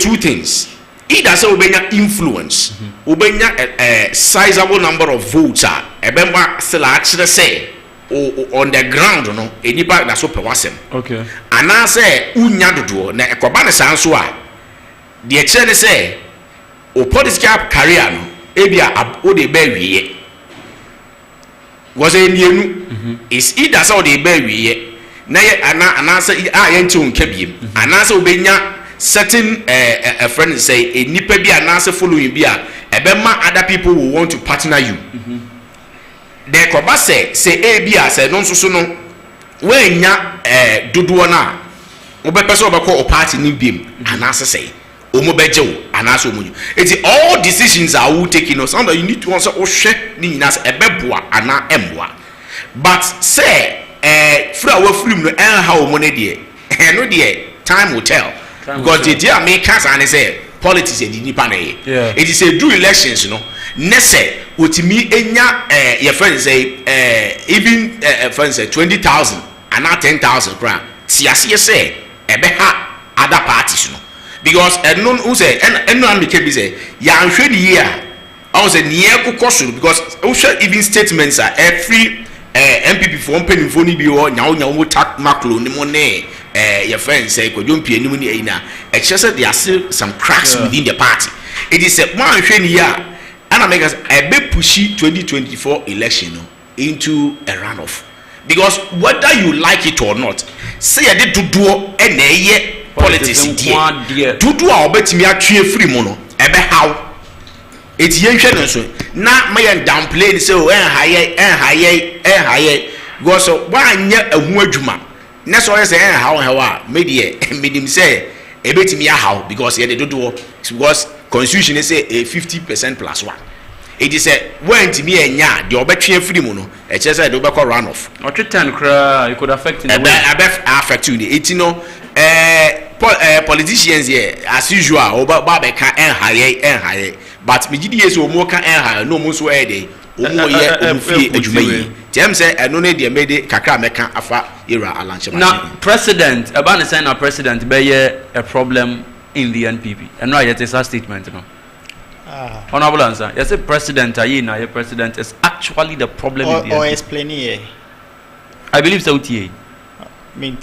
Two things. Either say obenya influence, obenya a sizable number of votes are ebemba still actually say on the ground no enipa na so pewasem.
Okay.
And I say unya dodo na ekoba ne sanso a de kire ne say o political career no ebia o de ba wiye. Was a nienu is either say o de ba wiye na ye ana say ye nche onka biem ana say obenya certain a friend say a nipa bi ana say following bi a ebema other people will want to partner you de koba say e bi a say no so no we nya dodo na obepe say obekọ o party ni biem ana say omo beje wo ana say omunyu eti all decisions are we taking us and you need to answer o hwe ni nyina say ebeboa ana emboa but say fra wa film no ha o mo ne de no de time will tell because the dear makers and say politics e di nipa na ye it is a do elections no nese otimi enya your friends say even friends say 20,000 and not 10,000 crown siase say ebe ha other parties no because no who say no am ke bi say ya hwe di year I was a near kokoso because even statements are every NPP for open phone bi o nya tak macro ni mo ne your friends say kwadwompie ni mo ni na e chese there are still some cracks within the party it is a man hwe ni ya and make us a be pushy 2024 election into a runoff because whether you like it or not say you did to do e na ye politics die dudu a obetimi atwe free mo no e be how it yen hwe no so na mayen downplay say o haye go so wanya ehu adwuma na so say how media medim say e betimi how because ye dey do because constitution say a 50% plus 1 it is say when timi enya de obetwe free mu no e che say de obekọ run off
or 10 kra it could affect in the way
affect you it no politicians here as usual oba be ka haye but me gidi yeso omo ka haye no mo so e dey omo ye omfie adwuma yi dem say eno ne de mede kakra meka afa era alanche
now president about the sign of president be a problem in the NPP and no yet is a statement no honorable answer yes a president ayina your president is actually the problem in the
or
NPP.
explain here
I believe so tie
mean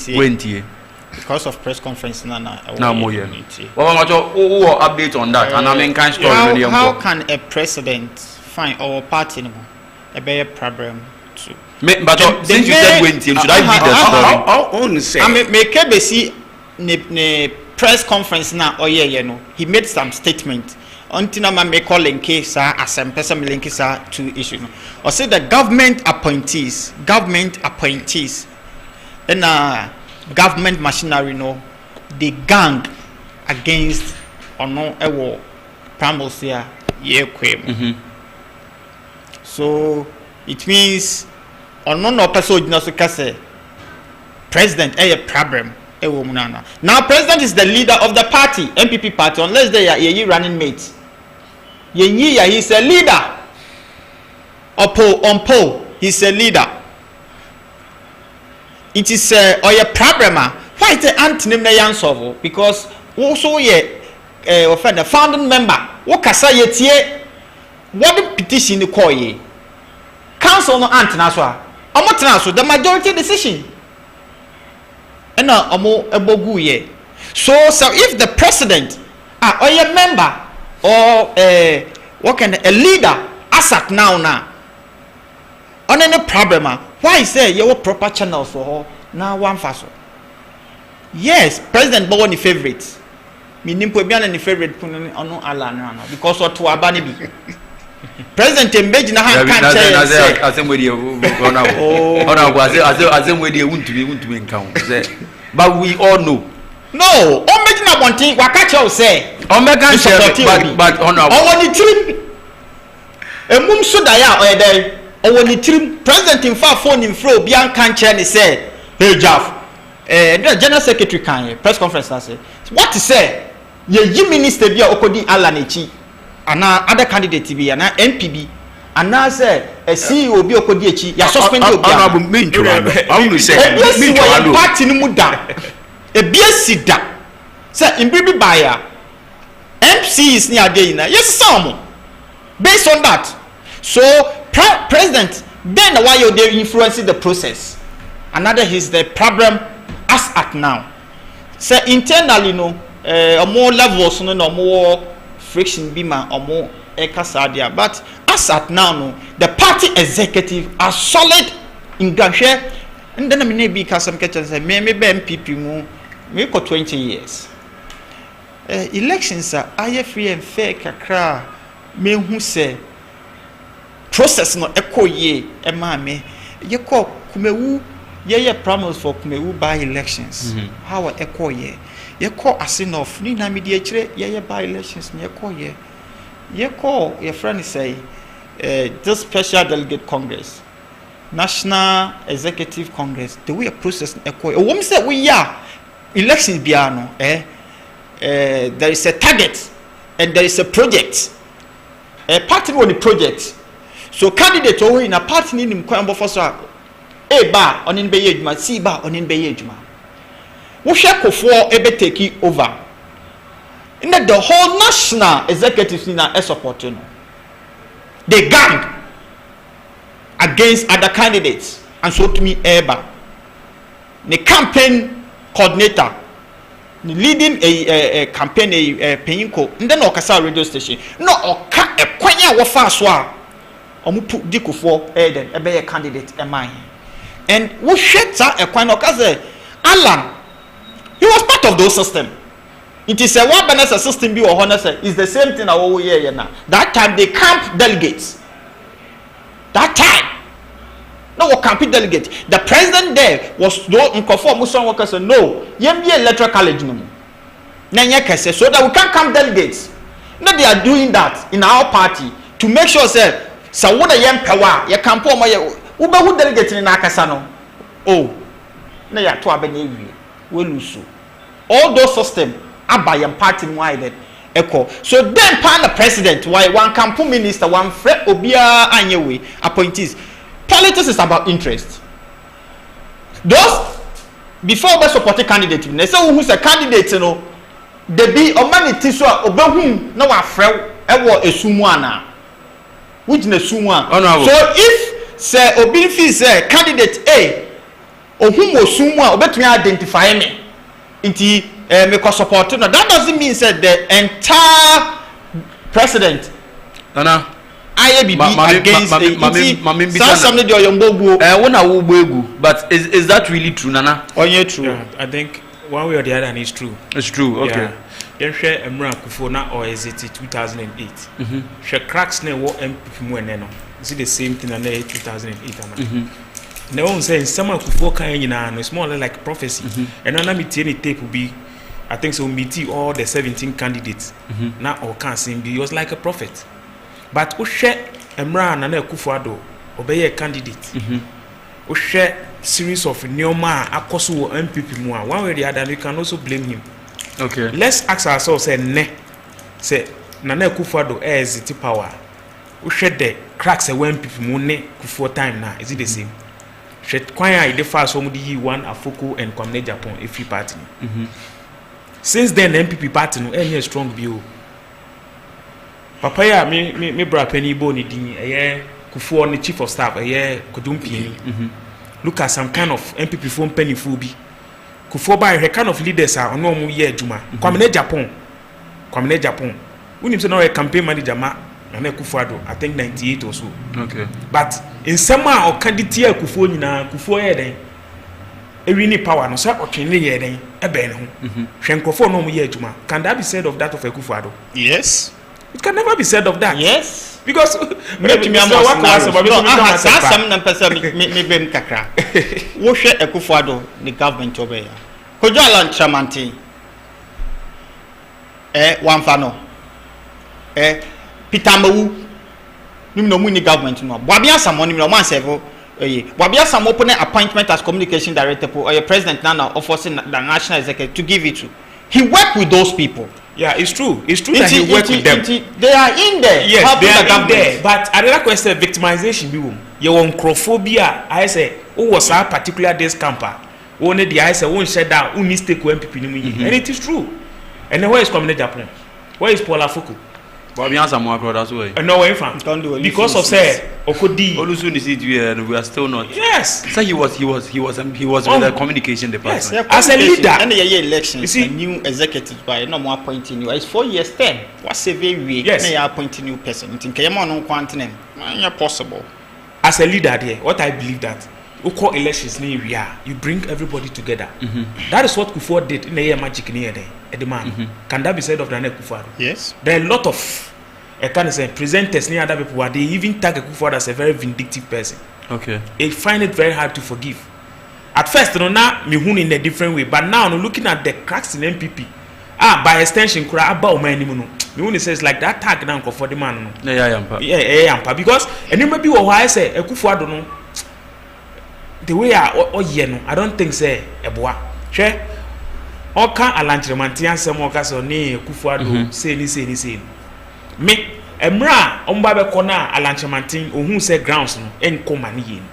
because of press conference now
more yeah well update on that and I mean kind story
how can a president find our party no a better problem too
but since you said when should I read the story
on say
I make see ne press conference now you know he made some statement until na me calling case asem person link to issue no or say the government appointees and government machinery no they gang against ono ewo promos here ye kwem so it means ono no person odina so kase president a problem ewo munana now president is the leader of the party NPP party unless they are ye running mate ye he's a leader on poll he's a leader. It is or a problem. Why is the antonym na yansolve? Because also ye offend founding member. What kasa ye tie? What the petition the call ye? Council no antina so. The majority decision. And now amo ebogu ye. So if the president or a member or what can a leader asat now on any problem why say you proper channels for now one faso yes president but one favorite me nimpo bia na ne favorite kuno ono ala no because oto aba ne bi president embeji na han kan say
asemwedi ona asemwedi wuntumi nka ho say but we all know
no ombeji na bontin waka che say
omega share but ona
owoni tirim emum so da ya oyedai owoni tirim president in fa phone in fro bia kan che ne say hey Jeff the general secretary kan press conference na say what to say ye minister bia okodi ala na chi ana other candidate bi ana NPB ana say a CEO bi okodi echi ya suspend obi
honorable mentwalo I will say
mentwalo party ni mu da e bia sida say imbibi baya MCs ni ade ina yes some based on that so president then why you they influencing the process another is the problem as at now say internally no more levels no more friction be ma omo ekasadia but as at now no the party executive are solid in gahwe and then me be kasam ketchen say me be MPP mu me ko 20 years elections are free and fair kakra me hu say process no ekoye e ma me ye ko kumewu ye promise for kumewu by elections how ekoye ye call asinof ni na media kire ye by elections ni ye call your friend say this special delegate congress national executive congress the way a process ekoye we say we are elections biano there is a target and there is a project a party on the project so candidate who in a party ni mkwambo for so a ba onin be yeduma c ba onin be yeduma we shall go for ebe take over in the whole national executive is supporting they gang against other candidates and so to me eba the campaign coordinator the leading a campaign a payinko and then okasa radio station no oka e kwanya wo fa so a omu diko for eden ebe a candidate emai and we share that e kwanya okase Alan he was part of those system. It is a one balance system be or is the same thing our year now. That time they camp delegates. That time. No camp delegate. The president there was no conform Muslim workers say no. Yem be electoral college no. Nanya say so that we can camp delegates. No, they are doing that in our party to make sure say so what a yem power ye camp o ye ube who delegate in akasa no. Oh. Na ya to abanye we lose all those system abayam party wide echo so then pan the president why one campaign minister one fred obia anyewe appointees politics is about interest those before we support a candidate they say who's a candidate you know they be o many tiso obehun na wa fred ewo esumu ana which na esumu so if say obi fi say candidate A ohun osumu a obetumi identify me inti me support no that doesn't mean that the entire president IABB against something the oyombogu
when I will egu but is that really true nana
onye true
yeah, I think one way or the other and it's true
okay
then share Emra Kufona or is it 2008 share cracks ne wo MPP mu ene no is it the same thing and 2008 no one says some Kufo kan nyina no it's more like prophecy and na me tie tape be I think so meet all the 17 candidates now or can sing be was like a prophet but o share Emra na Kufo ado obey a candidate o share series of neoma akoso wo MPP mu a one way or the other we can also blame him
okay
let's ask ourselves say na Kufo ado is the power o share the cracks a MPP mu ne Kufo time na is it the same Kwanya the first one the one Afoko and Kwamne Japan a free party. Since then MPP party no any strong view. Papa ya me bra penny boni din Kufuor the chief of staff Kodumpi. Look at some kind of MPP phone penny fubi. Kufuor by her kind of leaders are no more year Juma. Kwamne Japan. We need to know a campaign manager and Kufuor I think 98 or so.
Okay.
But in summer or candidate Kufuor nyina Kufuor then ewini power no so otwene ye den ebe ne ho hwenkrofo no mo ye adwuma. Can that be said of that of Akufo-Addo?
Yes.
It can never be said of that.
Yes.
Because
me bem kakra. Wo hwe Akufo-Addo the government obeya. Kojo Alan Tramantin. Wamfa no. Peter Mawu. Nim no mu ni government no. Boabia Samo nim no man serve. Boabia Samo open appointment as communication director or your president now offering the national executive to give it to. He worked with those people.
Yeah, it's true. It's true that he worked with them.
They are in there.
Yes, they are in there. But another question, victimization. You want crophobia. I say, who was a particular this camper? Only the I say, won't shut down. Who needs to take NPP? And it is true. And then where is Community Japan? Where is Paula Fuku?
But we answer more that's way.
No way from. Because of say Okodi.
We are still not.
Yes.
So he was with the communication department.
Yes,
as
a leader. And the year elections, you see, new executive by no more appointing you. It's 4 years term. What's a very week? Yes. They are appointing new person. You think you no quantum? Not possible.
As a leader there, what I believe that we call elections near we are. You bring everybody together. That is what Kufuor did in the year magic near there. At the man. Can that be said of Daniel Kufuor?
Yes.
There are a lot of I can say presenters near other people they even tag Kufuor as a very vindictive person.
Okay.
They find it very hard to forgive. At first, now me who in a different way, but now looking at the cracks in NPP, by extension, kura about my name. Me only says like that tag now for the man. Yeah, because and it may be what I say Kufuor don't know. The way I don't think say eboa. Che Oka Alanchremantian Samoka so ne Kufuor say ni. Me emra omba kona Alanchremantin ohun say grounds no enko mani yin.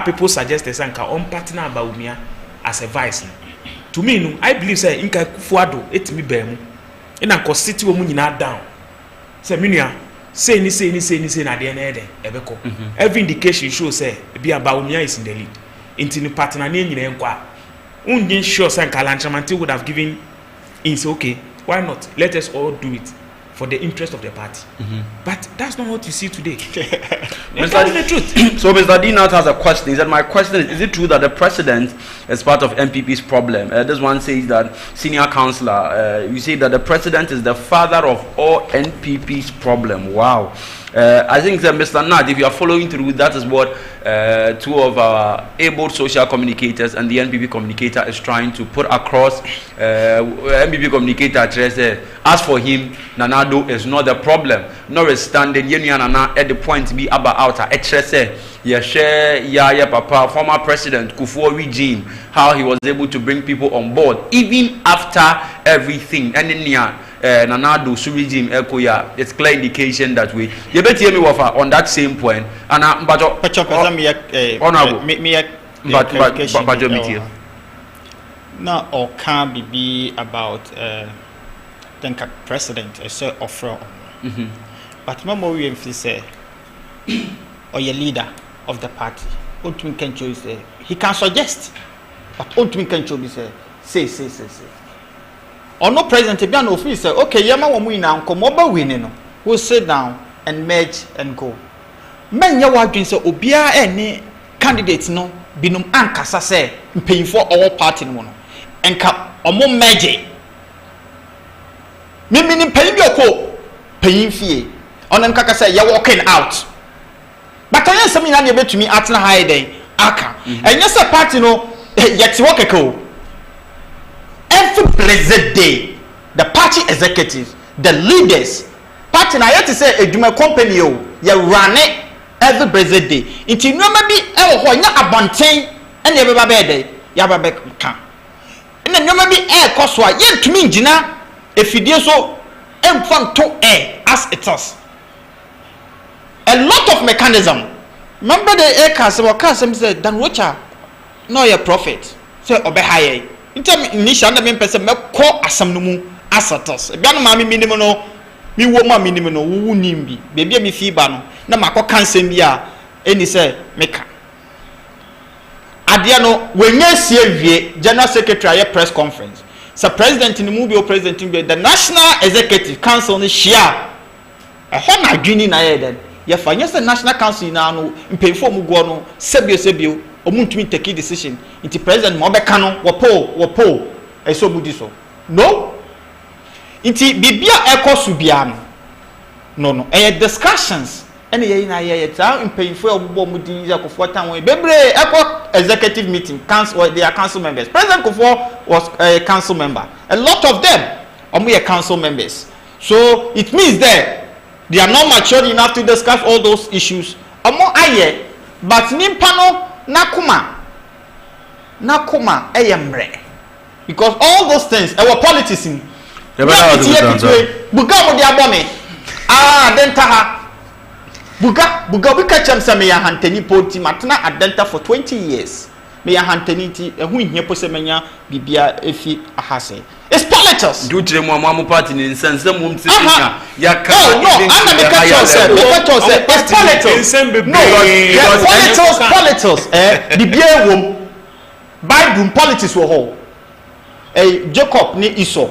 People suggest sanka on partner about Umia as a vice. To me no, I believe say inka Kufuor etimi be mu. E na city wo mu nyina down. Say menua say ni na de na ede ebeko. Every indication shows say be about Umia is in the lead. Into the partner name in Enqua. Undin sure Sanka Alanchremantin would have given it's okay. Why not? Let us all do it for the interest of the party. But that's not what you see today. That's the truth.
So Mr. D now has a question. He said, my question is it true that the president is part of NPP's problem? This one says that senior councillor, you say that the president is the father of all NPP's problem. Wow. I think that Mr. Nad, if you are following through, that is what two of our able social communicators and the NPP communicator is trying to put across. NPP communicator as for him, Nanado is not the problem. Notwithstanding, Nana at the point to be about outer. Yeah, Papa, former president Kufuor regime, how he was able to bring people on board even after everything. And in Nanado regime Ekoya, it's clear indication that we you better hear me on that same point. And
now or can be about think a president a sort of fraud. But remember we say or your leader of the party, Ultimate can choose he can suggest, but Ultimate can choose say. Or no president be an officer, okay, Yama win now, come over winning. We'll sit down and merge and go. Men ya wadwin say obia any candidates no binum ankasa say paying for all party no no. Enka omo merge. Me meaning paying your ko paying fee. On nkaka say you walking out. But I am something na betumi atna high day aka. And yes a party no yet work ko. Every blessed day, the party executives, the leaders, party na yet to say a company you run it every blessed day. Until you remember a bontain and you have a bed, you have a back can. And then you remember air coswa yet to me, Gina, if you do so, and from to air as it is. A lot of mechanism. Remember the air cast or custom said, Dan Watcher, no your profit, so obey high. Initial na person me call asam no mu asatos e bia no ma me minimum no mi wo ma minimum no wo nimbi bebia mi fi ba no na makọ kansem bia eni say meka ade no wenye sie wie general secretary press conference so president ni mu bi o president bi the national executive council ni share e ho na adwini na ye den ye fa nyese national council na no mpemfo mu go no sebio omuntumi take decision nti president mo beka no wo eso budi so no nti bibia ekosu bia no discussions ene ye na ye ta mpanyfo obobo mudi yakofo tan we bebre executive meeting council they are council members. President Kufuor was a council member. A lot of them are council members. So it means that they are not mature enough to discuss all those issues. Amo aye but nimpano nakuma eyemre because all those things our politics in buga mo dia bome denta buga we catch am say me ya hantani poti matna adenta for 20 years me ya hantani ti ehu hia posemanya bibia efi ahase it's politics
do tire mo amu party ni nsanse mo mtisinya ya ka
no I'm the catch say it's politics no politics bibia wom Bible politics wo ho Jacob ni Esau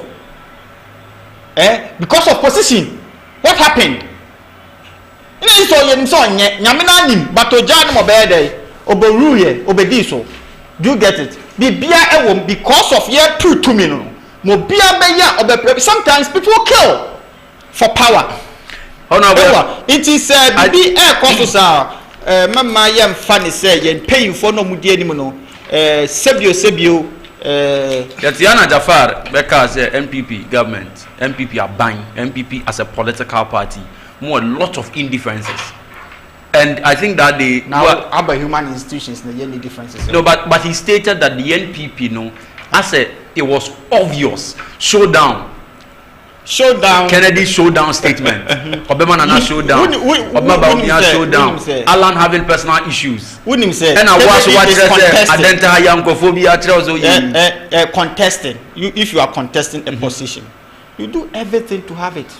because of position what happened so nyame na nim but oja no obede oboruye obedi so do you get it the bia ewom because of ye true to me no mo bia be ya obe sometimes people kill for power it is be koso mama ye mfa ne say ye paying for no mudi anim no sebio
Yatiana Jafar because NPP government NPP are buying NPP as a political party more a lot of indifferences, and I think that they
now about human institutions the only differences.
No, but he stated that the NPP as it was obvious showdown Kennedy showdown statement Obama Nana showdown Obama showdown Alan having personal issues
wouldn't say
and I was what identify yankophobia
contesting if you are contesting a position you do everything to have it.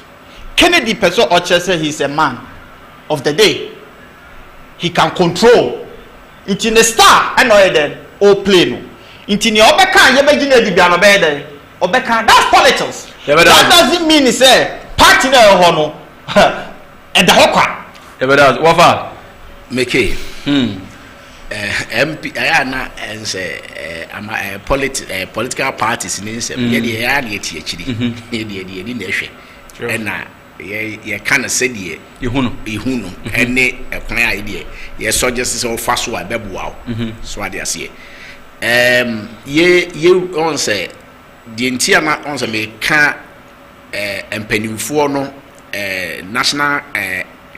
Kennedy person Oche said he's a man of the day. He can control. It's in the star and no then all plane. It's in your obeka yebegina di biano bede. Obeka that's politics. That doesn't mean it's a party na hono. And the hokwa.
Ebedas wafa
make MP ayana and say political parties in say ye dey ya dey tiachiri. Ye dey na hwe. And ye kind say die ehunu ene ekwan idea ye suggest so fa so abeboa so ade ase ye on say the entia na on say me ka empanimfo no National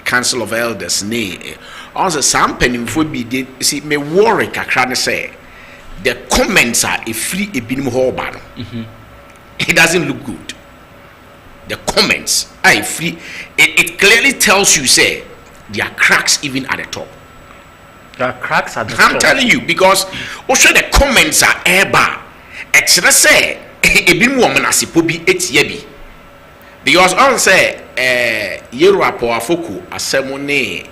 Council of Elders ne on say some empanimfo bi dey see me worry kakra ne say the comments are a free ebinim ho ba no it doesn't look good. The comments are free. It clearly tells you, say, there are cracks even at the top.
There are cracks at the top.
I'm telling you, because also the comments are airbar. Extra say, a bit woman as it be it's yebi. Because on say, Yeruapo Afoku, a ceremony,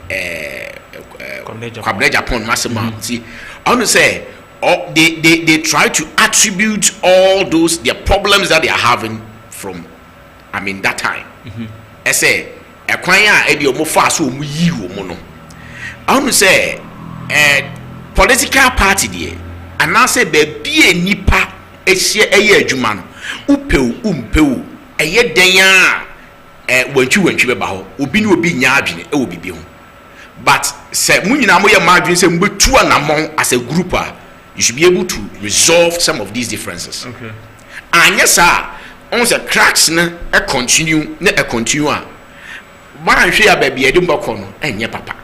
Kwabreja Pon Massima. See, I want to say, they try to attribute all those their problems that they are having from. I mean that time. I say a kwanya e bi omo fa so omo yi omo no. I want to say political party there and now say be bia nipa ehie eye adwuma no umpeu eye den a wantwi be ba ho obi ni obi nya adwene e obi bi ho. But say munyina mo ye ma adwene say mbetu anamon as a group you should be able to resolve some of these differences.
Okay.
And yes sir on the cracks na continue man hwe ya baby edum bokono enye papa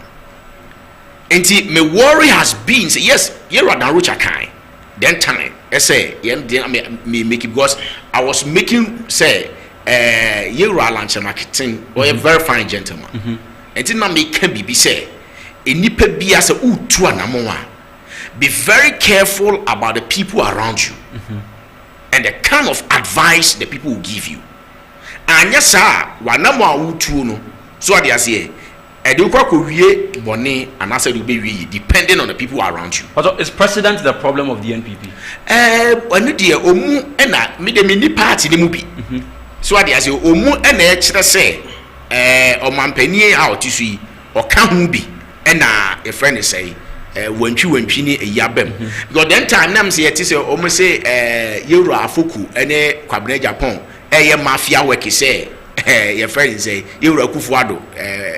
enti me worry has been say yes you are down rocha kai then time I say me make it because I was making say you are lunch marketing or a very fine gentleman enti na me can be say enipa bia say utu anamo be very careful about the people around you. And the kind of advice the people will give you. And yes, sir, wanamo utu no. So what they say, do wie bone and answer will be depending on the people around you.
But is president the problem of the NPP?
When the omu ena me the mini party ni mubi. So what they say, omu ena chira say, o mampeni out isu o kan hu bi ena a friend say wantwi ni eyabem because then time nam say say o say Euro afoku ene Kwabena Japan mafia work say your friend say Euro Kufuado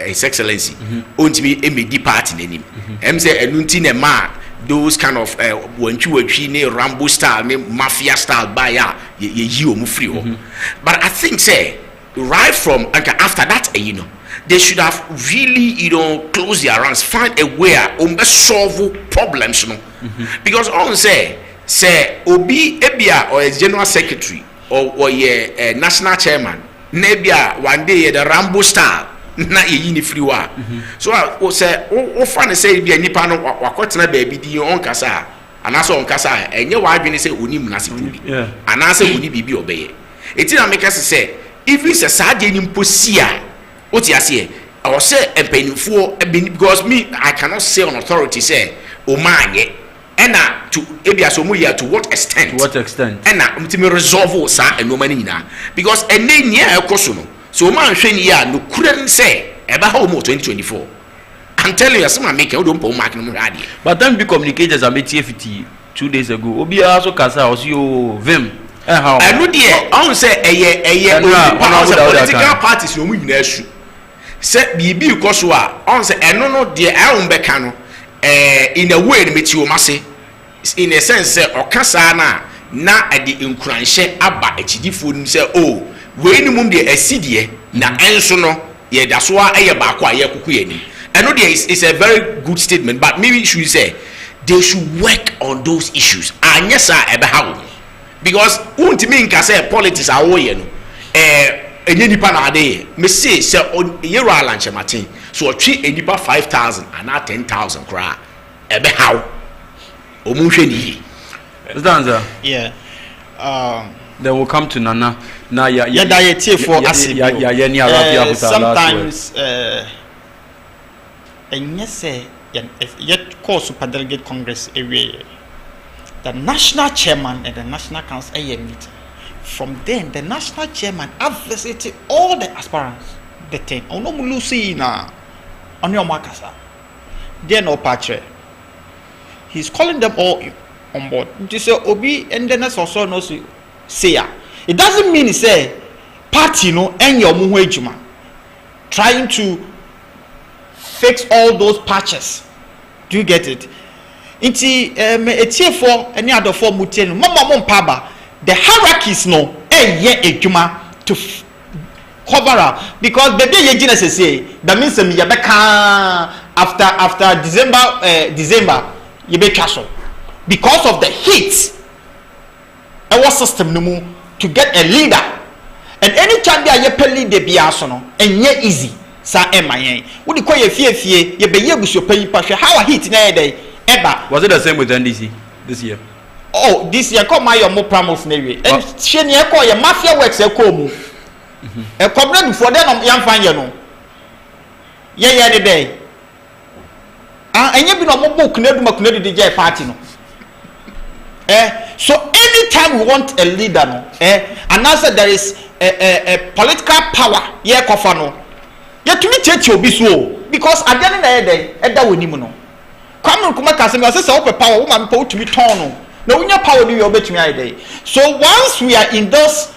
his excellency ontimi emedi party nenim say enunti ne ma those kind of wantwi ni Rambo style ni mafia style by ye yi omu free ho but I think say right from after that they should have really close their ranks, find a way to solve problems because on say obi ebia or a general secretary or a national chairman nebia one day the Rambo style na ye free wa so I say o fan say bia nipa no wakotena baby di on kasa anaso on kasa enye wa adwene say onim na sepuli anase oni bibi obeye eti na make say even say saje ni mposia otiase or say empenifo because me I cannot say on authority say omanye ena to ebia so mu to what extent ena mtimi resolve sa enoma ni nyina because ene nia ekoso no so man hwe ni ya no kuren say eba ha omo 2024 I'm telling you some make you don't put mark no radio
but then be communicators are meeting 2 days ago obi also kasa o yo vim how
I know there on say eye political parties no mu nyina asu say bibi koso a on say eno no de awombeka no in a way meti o mase in a sense say okasa na ade enkuranhye aba achidifo nim say oh we ni mum de asidie na enso no ye da so a ye ba kwa ye kuku ye ni eno there is a very good statement but maybe you should say they should work on those issues anyesa ebe ha because untimi nka say politics awo ye no enye nipa na ade me say Euro Alanche Martin so otwe enipa 5,000 and 10,000 kra ebe how omunhwe ni
Stanza
yeah
then we'll come to Nana na ya
diet for
ya ni Arabia
sometimes enye say yet call super delegate congress area the national chairman and the national council meeting. From then, the national chairman have visited all the aspirants. The 10. Ono mulusi na onyo makasa. They no patre. He's calling them all on board. You say obi and then also no say. It doesn't mean say party no and your muhejuma trying to fix all those patches. Do you get it? Inti etie for any other form mutien mama paba. The hierarchies no ejuma to cover up because baby ye gina say that means me yabeka after December you be castle because of the heat our system no more to get a leader and any time they are pe leader bia so no enye easy sa emayen wo di ko ye fie ye be ye buso pan pa hwe how heat na ye dey eba.
Was it the same with NDC this year?
Oh, this year come my more promos newe. And she near call your mafia works a come. A problem for them young fan you know. Yeah, the day. And you be no more book never make the party no. So anytime we want a leader no, and answer there is a political power, yeah, kofano. Yeah, to me church obi so because at the end of the day, that we need no. Come on, come on, say say open power, woman put to me turn no. No, we power do your bet me day. So once we are in those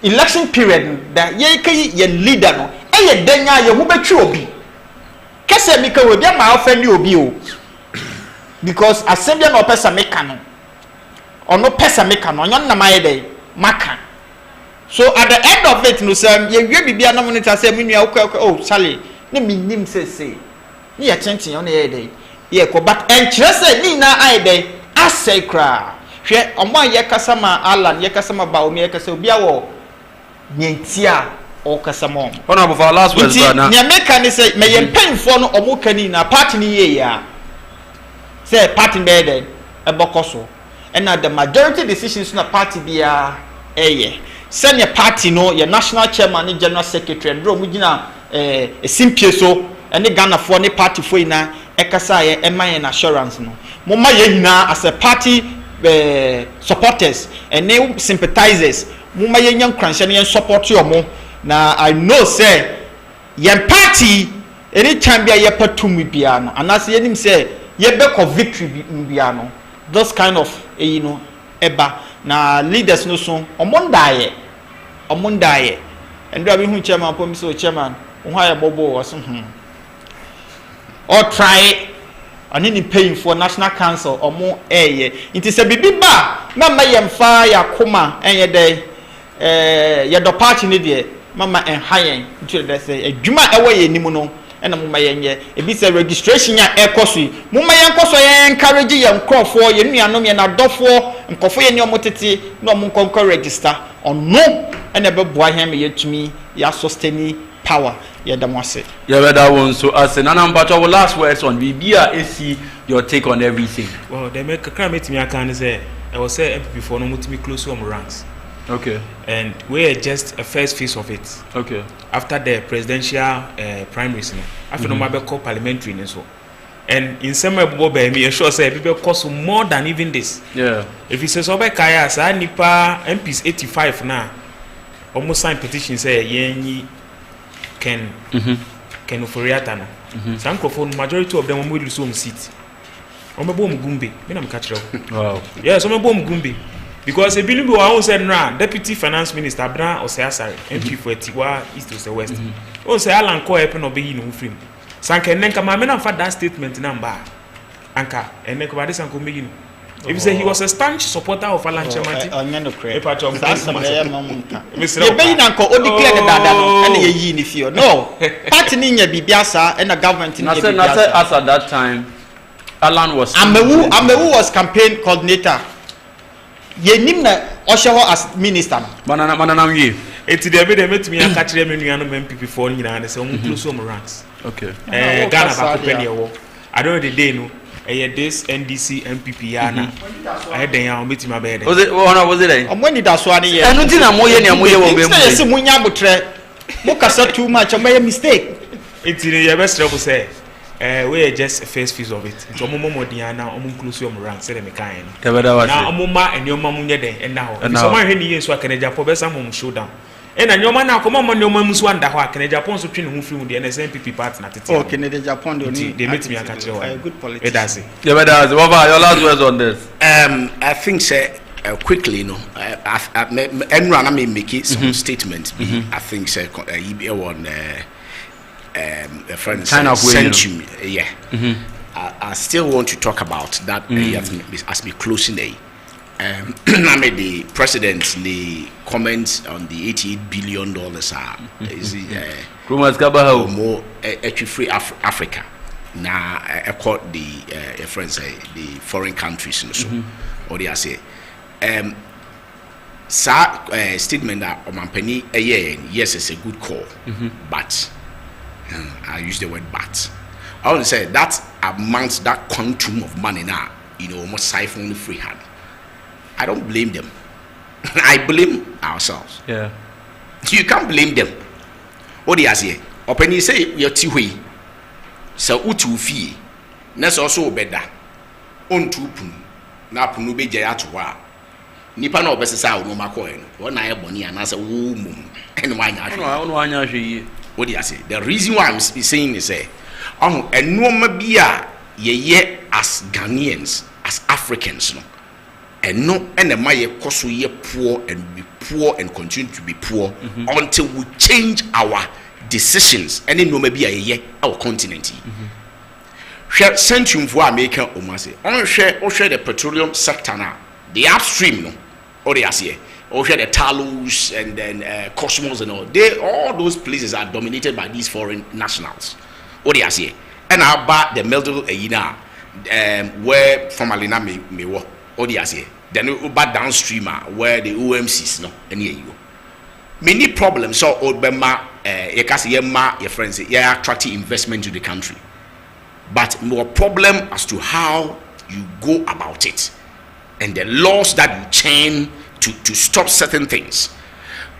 election period, that ye leader no, ye denya ye who bet you obi. Kese mika we be ma offend you obi o. Because assembly no person make no. Or no person make no, nyon na my day maka. So at the end of it, no say ye bibia no monitor say me nua oh Charlie, ne me nim say. Ni ya chentin on ye day. Ye ko but enkyere say ni na ai day asay kra. Hwe omo ye kasa ma Alan ye kasa ma ba omi ye kasa obi awo nyentia o kasa mo.
Honorable for last words na.
Ni America ni say me ye mpemfo no omo kani na party ni ye ya. Say party be dey ebokoso. And the majority decisions na party bia eye. Send your party no your national chairman and general secretary and mu gina simpie so and the Ghana for any party for ina ekasa ye emayen assurance no. Mama ye nyina as a party supporters and new sympathizers mama ye nyam kranhye ne support yo mo na I know say your party anytime be a yepatumi piano, and as yenim say, yebeko victory piano, those kind of, eba, na leaders no so, omondaye, and driving who chairman, pomiso chairman, why bobo or something. Or try and any paying for national council or more it is a baby bar, Mamma yam fire, coma, and your day, your party need Mamma and high until they say a Juma away in Nimono. And a it's a registration ya ekosi mumma yankoso ya encourage ya nkofo ye nua no me na dofo nkofo ye ne omotete no mo konko register ono and ebe boa him yetumi ya sustain power ya damwase
yeah that one so as an number our last words on bibia AC your take on everything.
Well they make a crime me can say I was say NPP for no mutimi close to ranks.
Okay.
And we're just a first phase of it.
Okay.
After the presidential primaries, after no matter called parliamentary and so. And in some way, me sure say people cost more than even this.
Yeah.
If you say so by Kaya, say Nipa MPs 85 now, almost signed petition say yenyi can uforiata na. Some microphone majority of them will lose some seat. Ome bo mugumbe, me na mkachira.
Wow.
Yes, ome bo mugumbe. Because a billion people said, Deputy Finance Minister Bra or Sayasari, MP for Tiwa, East to the West. Oh, say Alan Coy, Epen or Being no film. Sanka Nenka, my men for that statement number. Anka, and Nekabadis and Coming. If you say he was a staunch supporter of Alan Chamati, a part of Mr.
Uncle, or declared that and a yin if you know. Patinin Bibiasa and a government in
as at that time, Alan was.
Amewu was campaign coordinator. Ye nim na osho as minister
manana wie
eti de be met me aka kire me nuano MPP for nyina na se o close o ranks.
Okay.
Ghana ba ko penny wo I don't know the day no this NDC MPP ya na I den ya o metima be de
was it
omoni da so ane ye
enu ti na moye ne moye wo be mu
se munya botre mo kasa too much o may mistake
eti ye be struggle say we are just a first phase of it. So momo diana omo close your rank say me kan no. Na omo ma enioma munye den and now. So man hwe ni yen so akene Japan be sam mo showdown. E na nyoma na akoma mo nyoma mu so anda ho akene Japan so twe ne ho film de NPP party na tete.
Okay, ne Japan do ni.
They meet me aka kire wa.
Good politics.
That's it.
Yeah, but that's what your last words on this.
I think say quickly, you know, Enra na me make some statement. I think say you be on a friend sent you, yeah. I still want to talk about that as me closing day. I made the president the comments on the $88 billion is more free Africa. Now I caught the friends the foreign countries and so or they say statement that Omanpeni yes it's a good call but I use the word but. I want to say that amongst that quantum of money now, you know, almost siphon the free hand. I don't blame them. I blame ourselves.
Yeah.
You can't blame them. What do you say? Open you say you're tiwi. So utu fee. That's also better. On two pun. Na punu be jaya tuwa. Nipa no best sa no makoen. One I boni and as a woman. And why not? What do you say? The reason why I'm saying is and no mabia ye as Ghanaians, as Africans, no, and no and the my koso ye poor and be poor and continue to be poor until we change our decisions and no mabia ye our continent. Share century for America or Masi. On share the petroleum sector now, the upstream no, or they are here. Or the Talos and then Cosmos and all. All those places are dominated by these foreign nationals. What they are saying. And how about the middle where formerly now may work. What they are saying. Then about downstream where the OMCs no and here you go. Many problems so old Bema your friends attracting investment to the country. But more problem as to how you go about it and the laws that you change to stop certain things.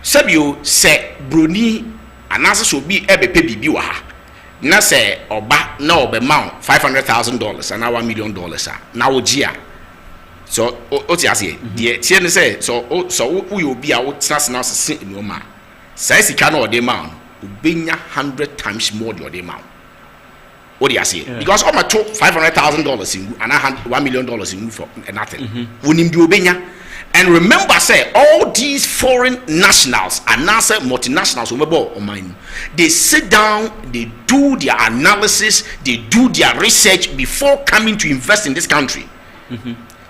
Sabio say Bruni and answer should be ebe pay bibi wa ha. Na say oba na obe mount $500,000 and $1 million na ojia. So o ti ase de tie ne say so who you be a wo trust na se no ma. Say sika na ode mount obenya 100 times more the ode mount. What do you say? Because all my took $500,000 in and I had $1 million in for nothing. And remember, say all these foreign nationals and now say multinationals they sit down, they do their analysis, they do their research before coming to invest in this country.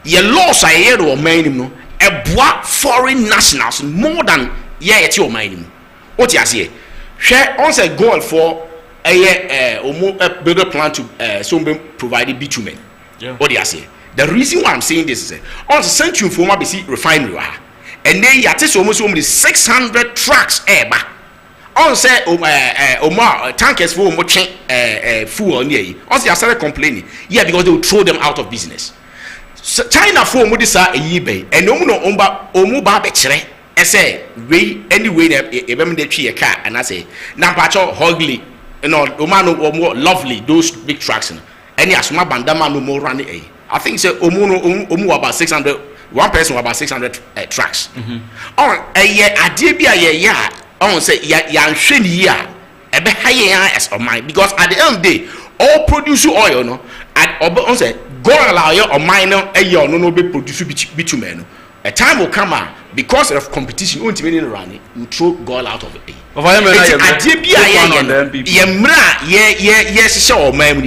Your laws are here or minimum a foreign nationals more than it's your minimum. What you say? Share on say goal for a bigger plan to provide bitumen. What do you say? The reason why I'm saying this is on sent you for my refinery and then you are almost 600 trucks on say tankers for fuel on here. Also you started complaining because they will throw them out of business. So China for this eBay and no ba bechere say we anyway they tree a car and I say na pacho ugly more lovely those big trucks any asuma bandama no more run I think say omu about 600 one person about 600 trucks on a year adebia ya on say ya nhwe ni ya ebe higher as of mine because at the end of the day all produce oil no at on say go allow your or minor no be produce bitumen. A time will come because of competition won't even run it you throw goal out of it. Yes sure man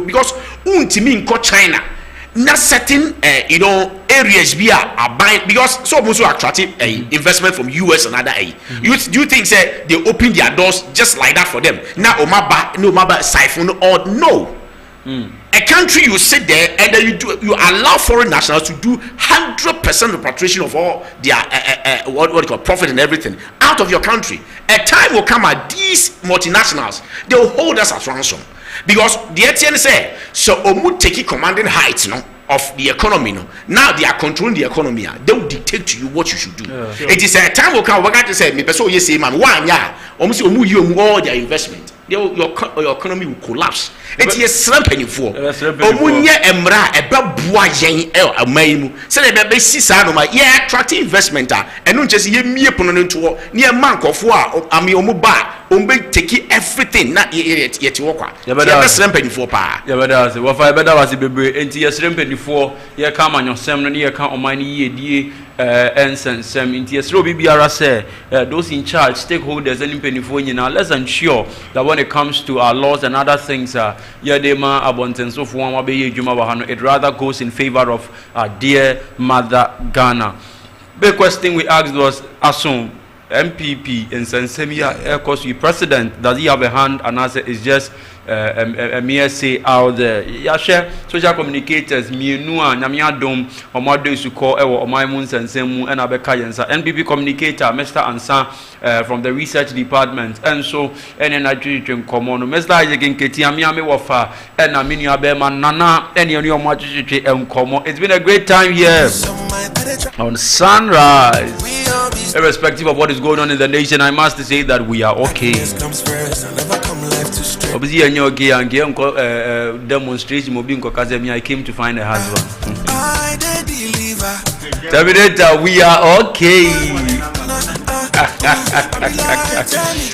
because China not certain areas be are buying because so much attractive investment from US and other do you think say they open their doors just like that for them now omaba siphon or no. A country you sit there and then you allow foreign nationals to do 100% repatriation of all their what you call profit and everything out of your country. A time will come at these multinationals they will hold us as ransom because the ATN say so omu take commanding heights of the economy now they are controlling the economy they will dictate to you what you should do. It is a time will come we're going to say me person yes man one year almost all their investment your economy will collapse. It is slumping for omunye emra ebe bua yen amaimu say the be sisa no ma attractive investment and no just ye mie pono nto ne man kofo ami omu ba ombe take everything na yet wokwa ye be slumping for pa ye be da say wo fa be da was bebre enti ye slumping for ye ka manyosem no ye ka oman ye die ensensem into yes biara say those in charge stakeholders and penifo nyina let's ensure that when it comes to our laws and other things yadema abontenso for one be adwuma wa no it rather goes in favor of our dear mother Ghana. Big question we asked was assume MPP in Sensemia course you president does he have a hand and answer is just a mere say out there. Yeah, share social communicators mienu a nyamia dom omado su call omaimun sensemu and abeka yensa NPP communicator Mr. Ansa from the research department and so any Nigerian common Mr. Isaac Nketi amiame wofa and aminu abema nana any on your machichi and common. It's been a great time here on Sunrise. Irrespective of what is going on in the nation, I must say that we are okay. Obviously, demonstration I came to find a husband. Terminator, we are okay.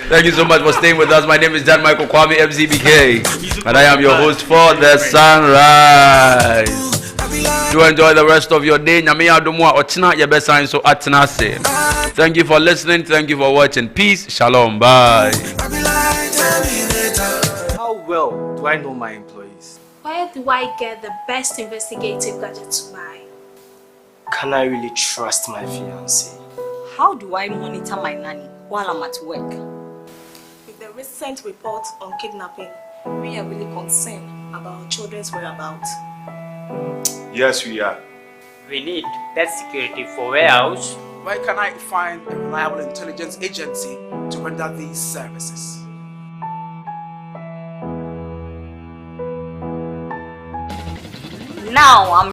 Thank you so much for staying with us. My name is Dan Michael Kwame MCBK, and I am your host for the Sunrise. Do enjoy the rest of your day. Thank you for listening. Thank you for watching. Peace. Shalom. Bye.
How well do I know my employees?
Where do I get the best investigative gadget to buy?
Can I really trust my fiancé?
How do I monitor my nanny while I'm at work?
With the recent report on kidnapping, we are really concerned about our children's whereabouts.
Yes, we are.
We need that security for warehouse.
Where can I find a reliable intelligence agency to render these services?
Now I'm